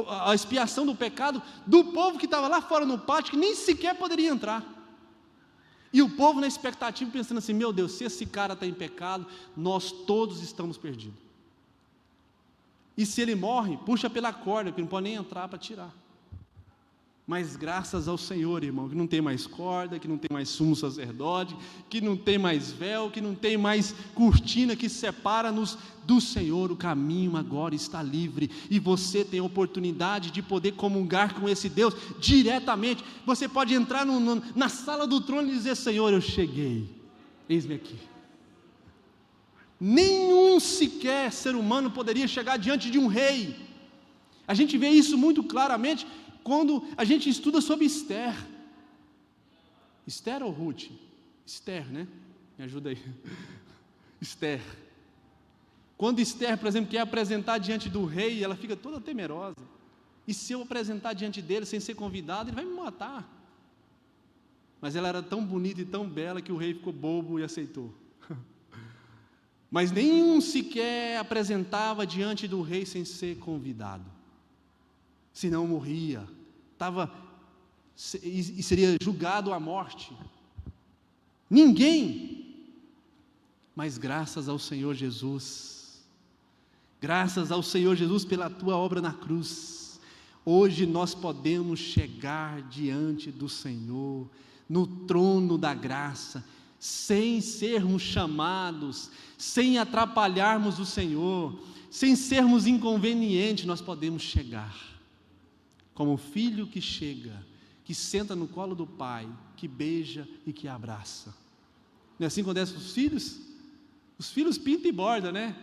a expiação do pecado do povo que estava lá fora no pátio, que nem sequer poderia entrar. E o povo na expectativa, pensando assim: meu Deus, se esse cara está em pecado, nós todos estamos perdidos. E se ele morre, puxa pela corda, que não pode nem entrar para tirar. Mas graças ao Senhor, irmão, que não tem mais corda, que não tem mais sumo sacerdote, que não tem mais véu, que não tem mais cortina que separa-nos do Senhor. O caminho agora está livre, e você tem a oportunidade de poder comungar com esse Deus diretamente. Você pode entrar na sala do trono e dizer: Senhor, eu cheguei, eis-me aqui. Nenhum sequer ser humano poderia chegar diante de um rei. A gente vê isso muito claramente quando a gente estuda sobre Esther. Esther ou Ruth? Esther, né? Me ajuda aí. Esther. Quando Esther, por exemplo, quer apresentar diante do rei, ela fica toda temerosa. E se eu apresentar diante dele sem ser convidado, ele vai me matar. Mas ela era tão bonita e tão bela que o rei ficou bobo e aceitou. Mas nenhum sequer apresentava diante do rei sem ser convidado, senão morria, e seria julgado à morte. Ninguém. Mas graças ao Senhor Jesus, graças ao Senhor Jesus pela tua obra na cruz, hoje nós podemos chegar diante do Senhor, no trono da graça, sem sermos chamados, sem atrapalharmos o Senhor, sem sermos inconvenientes. Nós podemos chegar como o filho que chega, que senta no colo do pai, que beija e que abraça. Não é assim que acontece com os filhos? Os filhos pintam e bordam, né?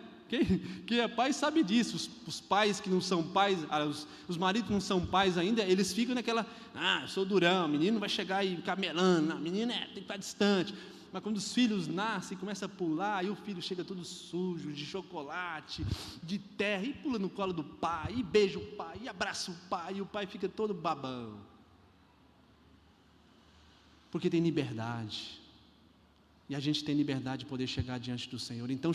Quem é pai sabe disso. Os pais que não são pais, os maridos que não são pais ainda, eles ficam naquela: eu sou durão, o menino vai chegar e ficar melando, o menino tem que estar distante. mas quando os filhos nascem, começa a pular, aí o filho chega todo sujo, de chocolate, de terra, e pula no colo do pai, e beija o pai, e abraça o pai, e o pai fica todo babão. Porque tem liberdade, e a gente tem liberdade de poder chegar diante do Senhor. Então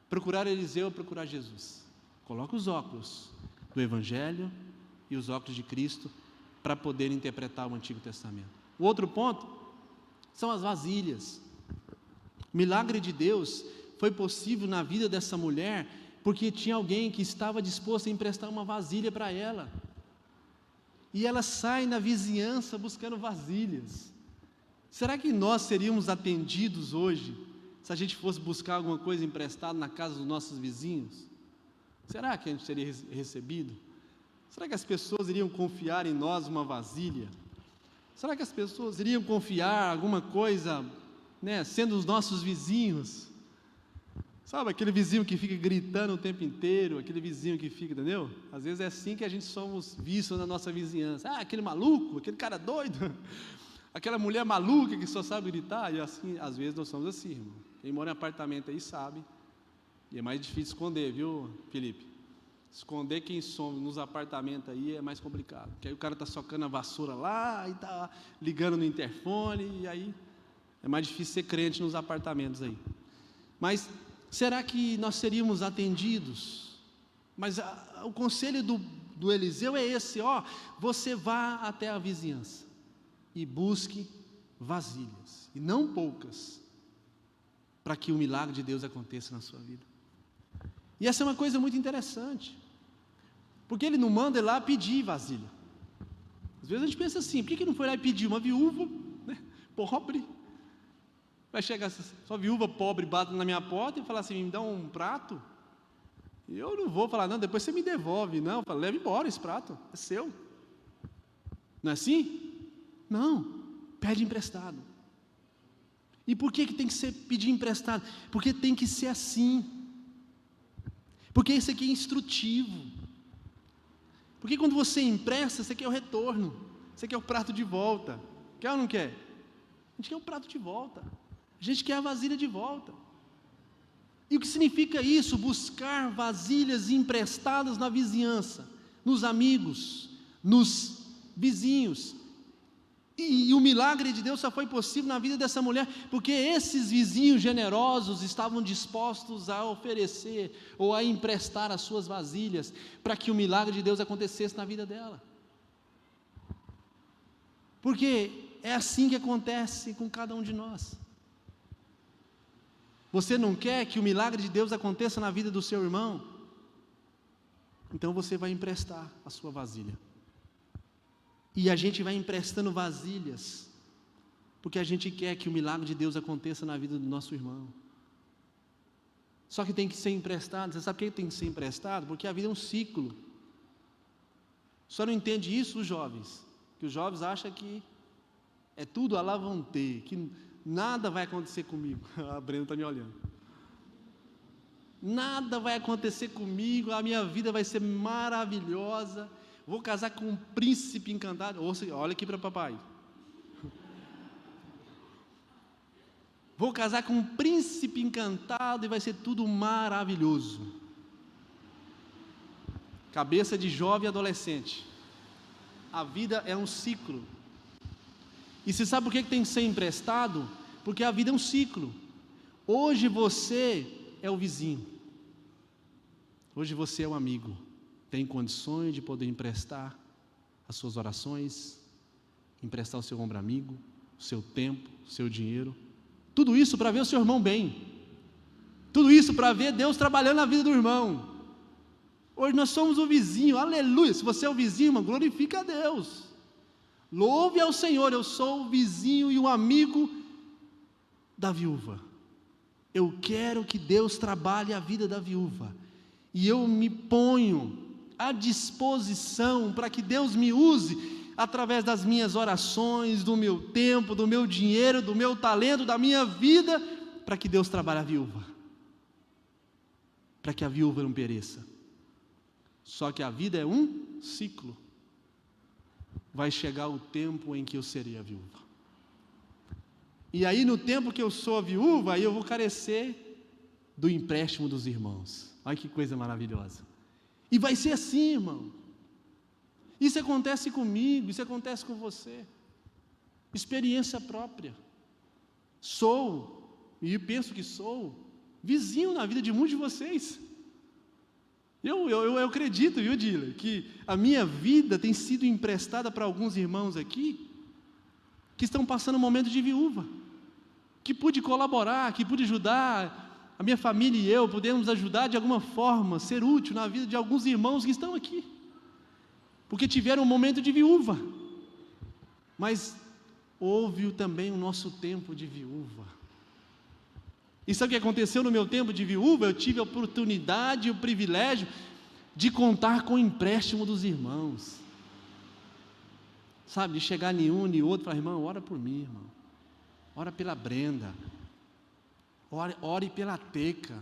procurar Eliseu, procurar Jesus. Coloca os óculos do Evangelho e os óculos de Cristo, para poder interpretar o Antigo Testamento. O outro ponto são as vasilhas. O milagre de Deus foi possível na vida dessa mulher, porque tinha alguém que estava disposto a emprestar uma vasilha para ela, e ela sai na vizinhança buscando vasilhas. Será que nós seríamos atendidos hoje, se a gente fosse buscar alguma coisa emprestada na casa dos nossos vizinhos? Será que a gente seria recebido? Será que as pessoas iriam confiar em nós uma vasilha? Será que as pessoas iriam confiar alguma coisa, sendo os nossos vizinhos? Sabe, aquele vizinho que fica gritando o tempo inteiro, aquele vizinho que fica, entendeu? Às vezes é assim que a gente somos vistos na nossa vizinhança. Aquele maluco, aquele cara doido, aquela mulher maluca que só sabe gritar, e assim, às vezes nós somos assim, irmão. Quem mora em apartamento aí sabe, e é mais difícil esconder, viu, Felipe? Esconder quem somos nos apartamentos aí é mais complicado, porque aí o cara está socando a vassoura lá, e está ligando no interfone, e aí é mais difícil ser crente nos apartamentos aí. Mas será que nós seríamos atendidos? Mas o conselho do Eliseu é esse, você vá até a vizinhança, e busque vasilhas, e não poucas, para que o milagre de Deus aconteça na sua vida. E essa é uma coisa muito interessante, porque ele não manda ir lá pedir vasilha. Às vezes a gente pensa assim, por que não foi lá e pedir? Uma viúva, pobre, vai chegar, só viúva pobre bate na minha porta e falar assim, me dá um prato? E eu não vou falar, não, depois você me devolve. Não, eu falo, leva embora esse prato, é seu. Não é assim? Não, pede emprestado. E por que tem que ser pedir emprestado? Porque tem que ser assim, porque isso aqui é instrutivo. Porque quando você empresta, você quer o retorno, você quer o prato de volta. Quer ou não quer? A gente quer o prato de volta, a gente quer a vasilha de volta. E o que significa isso? Buscar vasilhas emprestadas na vizinhança, nos amigos, nos vizinhos. E o milagre de Deus só foi possível na vida dessa mulher, porque esses vizinhos generosos estavam dispostos a oferecer ou a emprestar as suas vasilhas, para que o milagre de Deus acontecesse na vida dela. Porque é assim que acontece com cada um de nós. Você não quer que o milagre de Deus aconteça na vida do seu irmão? Então você vai emprestar a sua vasilha. E a gente vai emprestando vasilhas, porque a gente quer que o milagre de Deus aconteça na vida do nosso irmão. Só que tem que ser emprestado. Você sabe por que tem que ser emprestado? Porque a vida é um ciclo. Só não entende isso os jovens, que os jovens acham que é tudo à la vontade, que nada vai acontecer comigo. A Brenda está me olhando. Nada vai acontecer comigo, a minha vida vai ser maravilhosa. Vou casar com um príncipe encantado. Olha aqui para papai. Vou casar com um príncipe encantado e vai ser tudo maravilhoso. Cabeça de jovem e adolescente. A vida é um ciclo. E você sabe por que tem que ser emprestado? Porque a vida é um ciclo. Hoje você é o vizinho. Hoje você é o amigo. Tem condições de poder emprestar as suas orações, emprestar o seu ombro amigo, o seu tempo, o seu dinheiro, tudo isso para ver o seu irmão bem, tudo isso para ver Deus trabalhando na vida do irmão. Hoje nós somos o vizinho, aleluia. Se você é o vizinho, irmão, glorifica a Deus, louve ao Senhor. Eu sou o vizinho e o amigo da viúva. Eu quero que Deus trabalhe a vida da viúva, e eu me ponho à disposição para que Deus me use através das minhas orações, do meu tempo, do meu dinheiro, do meu talento, da minha vida, para que Deus trabalhe a viúva, para que a viúva não pereça. Só que a vida é um ciclo. Vai chegar o tempo em que eu serei a viúva. E aí no tempo que eu sou a viúva, aí eu vou carecer do empréstimo dos irmãos. Olha que coisa maravilhosa. E vai ser assim, irmão. Isso acontece comigo, isso acontece com você. Experiência própria. E penso que sou, vizinho na vida de muitos de vocês. Eu acredito, viu, Dila, que a minha vida tem sido emprestada para alguns irmãos aqui, que estão passando um momento de viúva, que pude colaborar, que pude ajudar, a minha família e eu podemos ajudar de alguma forma, ser útil na vida de alguns irmãos que estão aqui, porque tiveram um momento de viúva, mas houve também o nosso tempo de viúva. E sabe o que aconteceu no meu tempo de viúva? Eu tive a oportunidade e o privilégio de contar com o empréstimo dos irmãos, sabe, de chegar em um e outro e falar: irmão, ora por mim, irmão, ora pela Brenda, ore pela Teca,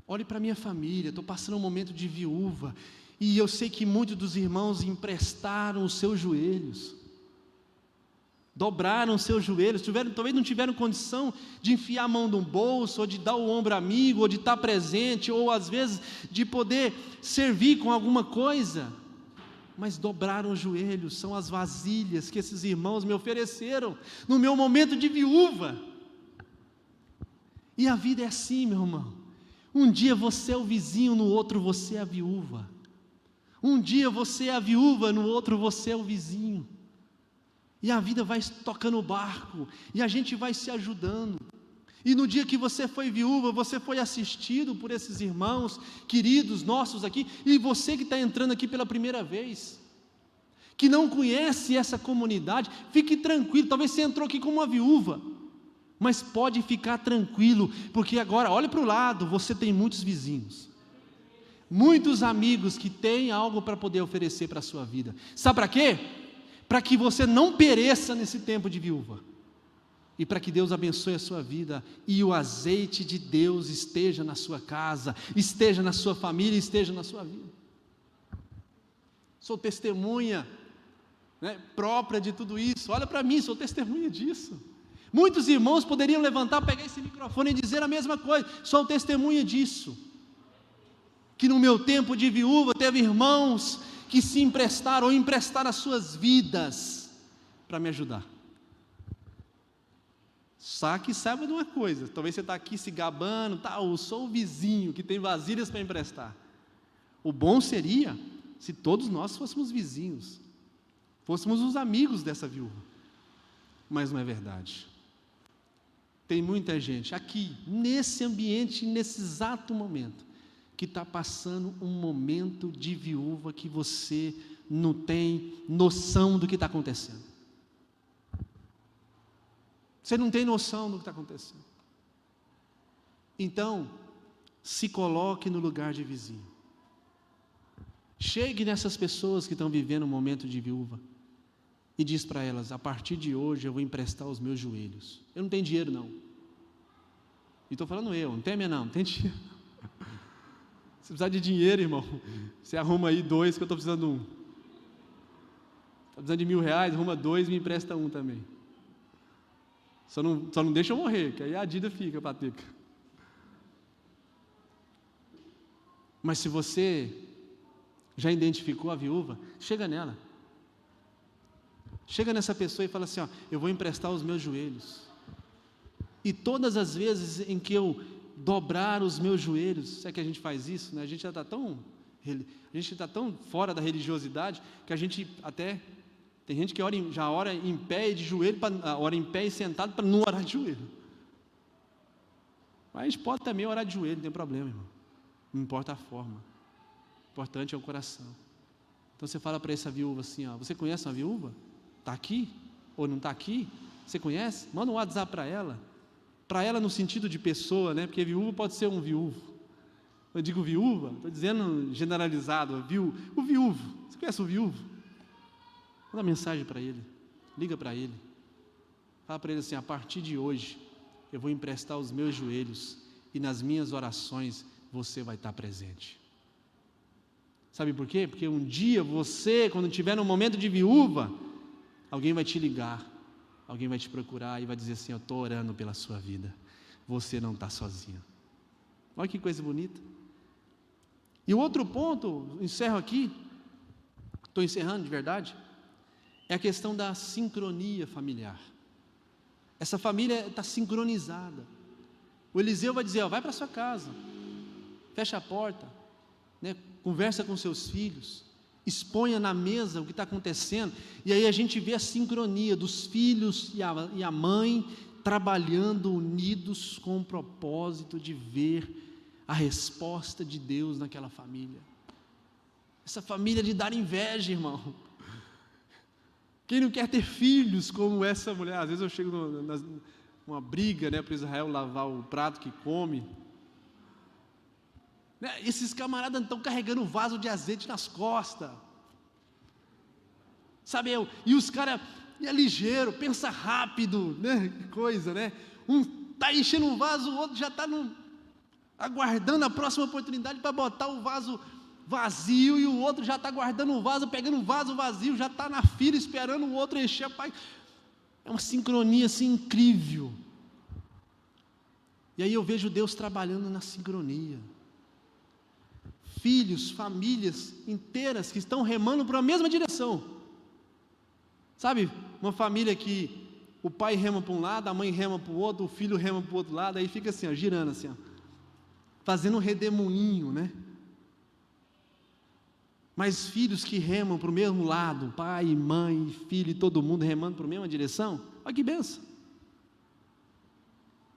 ore para minha família, estou passando um momento de viúva, e eu sei que muitos dos irmãos emprestaram os seus joelhos, dobraram os seus joelhos, talvez não tiveram condição de enfiar a mão no bolso, ou de dar o ombro amigo, ou de estar presente, ou às vezes de poder servir com alguma coisa, mas dobraram os joelhos. São as vasilhas que esses irmãos me ofereceram no meu momento de viúva. E a vida é assim, meu irmão. Um dia você é o vizinho, no outro você é a viúva. Um dia você é a viúva, no outro você é o vizinho. E a vida vai tocando o barco, e a gente vai se ajudando. E no dia que você foi viúva, você foi assistido por esses irmãos queridos nossos aqui, e você que está entrando aqui pela primeira vez, que não conhece essa comunidade, fique tranquilo. Talvez você entrou aqui como uma viúva, mas pode ficar tranquilo, porque agora, olhe para o lado, você tem muitos vizinhos, muitos amigos que têm algo para poder oferecer para a sua vida. Sabe para quê? Para que você não pereça nesse tempo de viúva, e para que Deus abençoe a sua vida, e o azeite de Deus esteja na sua casa, esteja na sua família, esteja na sua vida. Sou testemunha, própria de tudo isso. Olha para mim, sou testemunha disso. Muitos irmãos poderiam levantar, pegar esse microfone e dizer a mesma coisa. Sou testemunha disso, que no meu tempo de viúva teve irmãos que se emprestaram ou emprestaram as suas vidas para me ajudar. Só que saiba de uma coisa, talvez você está aqui se gabando, eu sou o vizinho que tem vasilhas para emprestar. O bom seria se todos nós fôssemos vizinhos, fôssemos os amigos dessa viúva, mas não é verdade. Tem muita gente aqui, nesse ambiente, nesse exato momento, que está passando um momento de viúva que você não tem noção do que está acontecendo. Você não tem noção do que está acontecendo. Então, se coloque no lugar de vizinho. Chegue nessas pessoas que estão vivendo um momento de viúva e diz para elas: a partir de hoje eu vou emprestar os meus joelhos. Eu não tenho dinheiro não. E estou falando não tem minha não tem dinheiro. Se precisar de dinheiro, irmão, você arruma aí 2, que eu estou precisando de 1. Está precisando de R$1.000, arruma 2 e me empresta 1 também. Só não deixa eu morrer, que aí a dívida fica para a Teca. Mas se você já identificou a viúva, chega nela. Chega nessa pessoa e fala assim: eu vou emprestar os meus joelhos. E todas as vezes em que eu dobrar os meus joelhos, é que a gente faz isso, né? A gente já está tão fora da religiosidade que a gente até tem gente que já ora em pé e de joelho, ora em pé e sentado para não orar de joelho. Mas a gente pode também orar de joelho, não tem problema, irmão. Não importa a forma. O importante é o coração. Então você fala para essa viúva assim: você conhece uma viúva? Está aqui? Ou não está aqui? Você conhece? Manda um WhatsApp para ela. Para ela no sentido de pessoa, né? Porque viúva pode ser um viúvo. Eu digo viúva, estou dizendo generalizado, o viúvo. Você conhece o viúvo? Manda mensagem para ele, liga para ele. Fala para ele assim: a partir de hoje eu vou emprestar os meus joelhos e nas minhas orações você vai estar presente. Sabe por quê? Porque um dia você, quando estiver num momento de viúva, alguém vai te ligar, alguém vai te procurar e vai dizer assim: eu estou orando pela sua vida, você não está sozinho. Olha que coisa bonita. E o outro ponto, encerro aqui, estou encerrando de verdade, é a questão da sincronia familiar. Essa família está sincronizada. O Eliseu vai dizer: ó, vai para sua casa, fecha a porta, né, conversa com seus filhos, exponha na mesa o que está acontecendo, e aí a gente vê a sincronia dos filhos e a mãe trabalhando unidos com o propósito de ver a resposta de Deus naquela família. Essa família de dar inveja, irmão. Quem não quer ter filhos como essa mulher? Às vezes eu chego numa briga, né, para Israel lavar o prato que come. Né, esses camaradas estão carregando um vaso de azeite nas costas. Sabe, e os caras, é ligeiro, pensa rápido, né? Que coisa, né? Um está enchendo um vaso, o outro já está aguardando a próxima oportunidade para botar o vaso vazio, e o outro já está guardando o vaso, pegando o vaso vazio, já está na fila esperando o outro encher. Pai, é uma sincronia assim incrível. E aí eu vejo Deus trabalhando na sincronia. Filhos, famílias inteiras que estão remando para a mesma direção. Sabe, uma família que o pai rema para um lado, a mãe rema para o outro, o filho rema para o outro lado, aí fica assim, ó, girando assim, ó, fazendo um redemoinho, né? Mas filhos que remam para o mesmo lado, pai, mãe, filho e todo mundo remando para a mesma direção, olha que benção.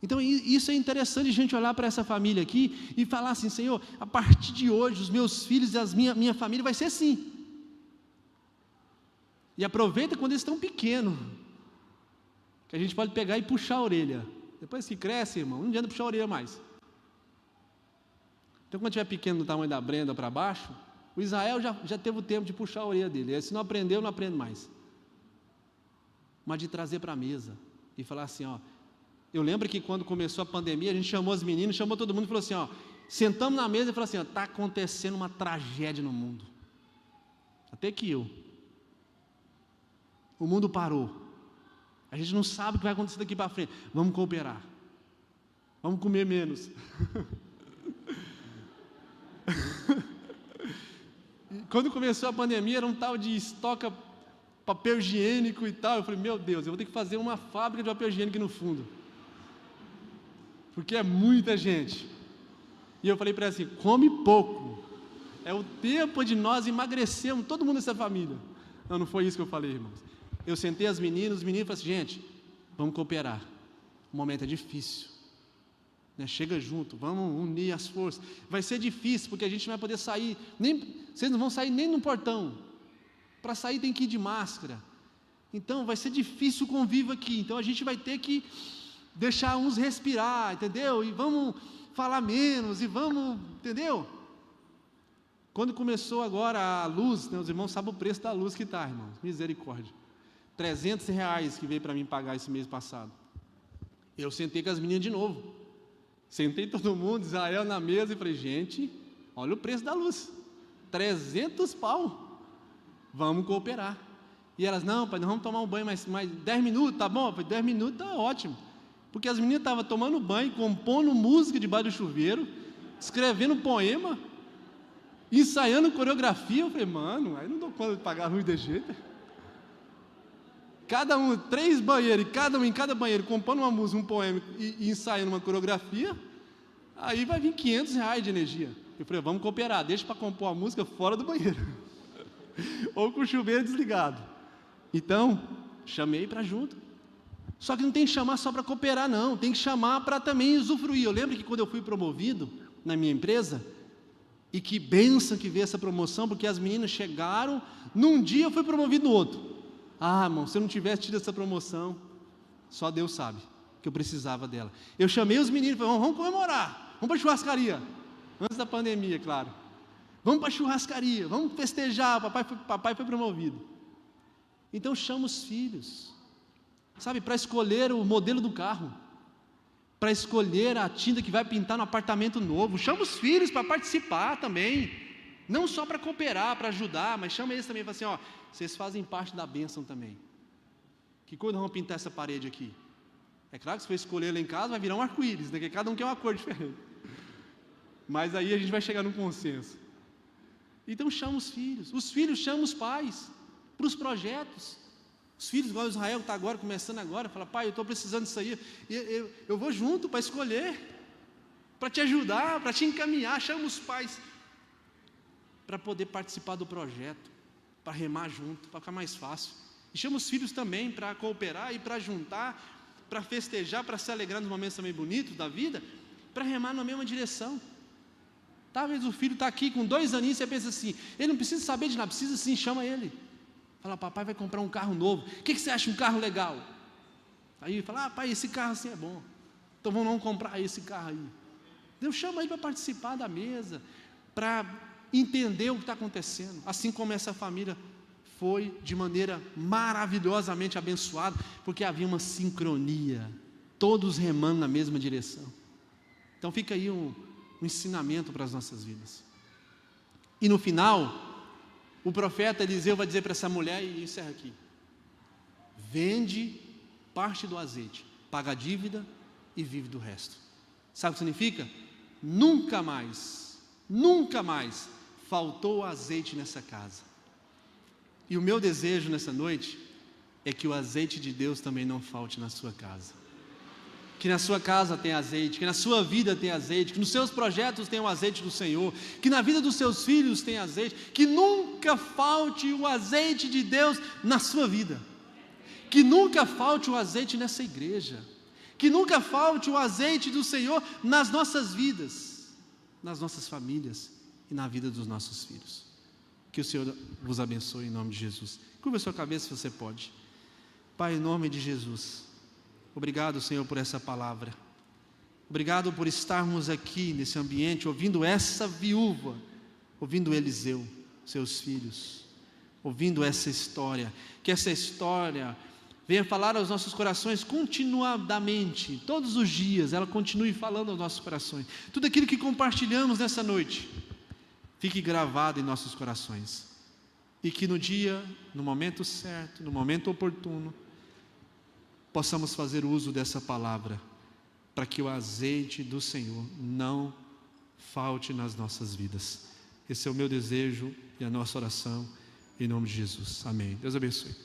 Então isso é interessante a gente olhar para essa família aqui e falar assim: Senhor, a partir de hoje os meus filhos e minha família vai ser assim. E aproveita quando eles estão pequenos, que a gente pode pegar e puxar a orelha. Depois que cresce, irmão, não adianta puxar a orelha mais. Então quando estiver pequeno do tamanho da Brenda para baixo, o Israel já teve o tempo de puxar a orelha dele. Se não aprendeu, não aprende mais. Mas de trazer para a mesa e falar assim, ó. Eu lembro que quando começou a pandemia, a gente chamou as meninas, chamou todo mundo e falou assim, ó, sentamos na mesa e falou assim, ó, está acontecendo uma tragédia no mundo. Até que o mundo parou. A gente não sabe o que vai acontecer daqui para frente. Vamos cooperar. Vamos comer menos. Quando começou a pandemia, era um tal de estoca papel higiênico e tal. Eu falei, meu Deus, eu vou ter que fazer uma fábrica de papel higiênico no fundo. Porque é muita gente. E eu falei para ela assim, come pouco. É o tempo de nós emagrecermos, todo mundo nessa família. Não foi isso que eu falei, irmãos. Eu sentei os meninos falaram assim, gente, vamos cooperar. O momento é difícil. Né? Chega junto, vamos unir as forças. Vai ser difícil, porque a gente não vai poder sair, vocês não vão sair nem no portão. Para sair tem que ir de máscara. Então vai ser difícil o convívio aqui. Então a gente vai ter que deixar uns respirar, entendeu? E vamos falar menos, e vamos, entendeu? Quando começou agora a luz, né, os irmãos sabem o preço da luz que está, irmãos, misericórdia. R$300 que veio para mim pagar esse mês passado. Eu sentei com as meninas de novo. Sentei todo mundo, Israel na mesa, e falei, gente, olha o preço da luz. 300 pau. Vamos cooperar. E elas, não, pai, nós vamos tomar um banho mais 10 minutos, tá bom? Eu falei, 10 minutos tá ótimo. Porque as meninas estavam tomando banho, compondo música debaixo do chuveiro, escrevendo poema, ensaiando coreografia. Eu falei, mano, aí não dou conta de pagar ruim desse jeito. Cada um, 3 banheiros, e cada um em cada banheiro, compondo uma música, um poema e ensaiando uma coreografia, aí vai vir R$500 de energia. Eu falei, vamos cooperar, deixa para compor a música fora do banheiro, ou com o chuveiro desligado. Então, chamei para junto. Só que não tem que chamar só para cooperar, não, tem que chamar para também usufruir. Eu lembro que quando eu fui promovido na minha empresa, e que bênção que veio essa promoção, porque as meninas chegaram, num dia eu fui promovido no outro. Ah, irmão, se eu não tivesse tido essa promoção, só Deus sabe que eu precisava dela. Eu chamei os meninos e falei, vamos comemorar, vamos para a churrascaria, antes da pandemia, claro. Vamos para a churrascaria, vamos festejar, papai foi promovido. Então chama os filhos, sabe, para escolher o modelo do carro, para escolher a tinta que vai pintar no apartamento novo. Chama os filhos para participar também, não só para cooperar, para ajudar, mas chama eles também, fala assim, ó, vocês fazem parte da bênção também. Que cor nós vamos pintar essa parede aqui? É claro que se for escolher lá em casa, vai virar um arco-íris, né? Porque cada um quer uma cor diferente. Mas aí a gente vai chegar num consenso. Então chama os filhos chamam os pais para os projetos. Os filhos, igual o Israel que está agora, começando agora, fala: pai, eu estou precisando disso aí, eu vou junto para escolher, para te ajudar, para te encaminhar. Chama os pais para poder participar do projeto, para remar junto, para ficar mais fácil. E chama os filhos também para cooperar e para juntar, para festejar, para se alegrar nos momentos também bonitos da vida, para remar na mesma direção. Talvez o filho está aqui com 2 aninhos, você pensa assim: ele não precisa saber de nada, precisa sim, chama ele. Fala: papai vai comprar um carro novo, o que você acha de um carro legal? Aí fala: pai, esse carro assim é bom, então vamos comprar esse carro aí. Deus chama ele para participar da mesa, para entender o que está acontecendo. Assim como essa família foi de maneira maravilhosamente abençoada, porque havia uma sincronia, todos remando na mesma direção. Então fica aí um ensinamento para as nossas vidas. E no final, o profeta Eliseu vai dizer para essa mulher, e encerra aqui: vende parte do azeite, paga a dívida e vive do resto. Sabe o que significa? Nunca mais faltou azeite nessa casa. E o meu desejo nessa noite é que o azeite de Deus também não falte na sua casa. Que na sua casa tenha azeite, que na sua vida tenha azeite, que nos seus projetos tenha o azeite do Senhor, que na vida dos seus filhos tenha azeite, que nunca falte o azeite de Deus na sua vida, que nunca falte o azeite nessa igreja, que nunca falte o azeite do Senhor nas nossas vidas, nas nossas famílias e na vida dos nossos filhos. Que o Senhor vos abençoe em nome de Jesus. Curva a sua cabeça se você pode. Pai, em nome de Jesus, obrigado, Senhor, por essa palavra. Obrigado por estarmos aqui nesse ambiente, ouvindo essa viúva, ouvindo Eliseu, seus filhos, ouvindo essa história. Que essa história venha falar aos nossos corações continuadamente, todos os dias, ela continue falando aos nossos corações. Tudo aquilo que compartilhamos nessa noite, fique gravado em nossos corações. E que no dia, no momento certo, no momento oportuno, possamos fazer uso dessa palavra, para que o azeite do Senhor não falte nas nossas vidas. Esse é o meu desejo e a nossa oração, em nome de Jesus. Amém. Deus abençoe.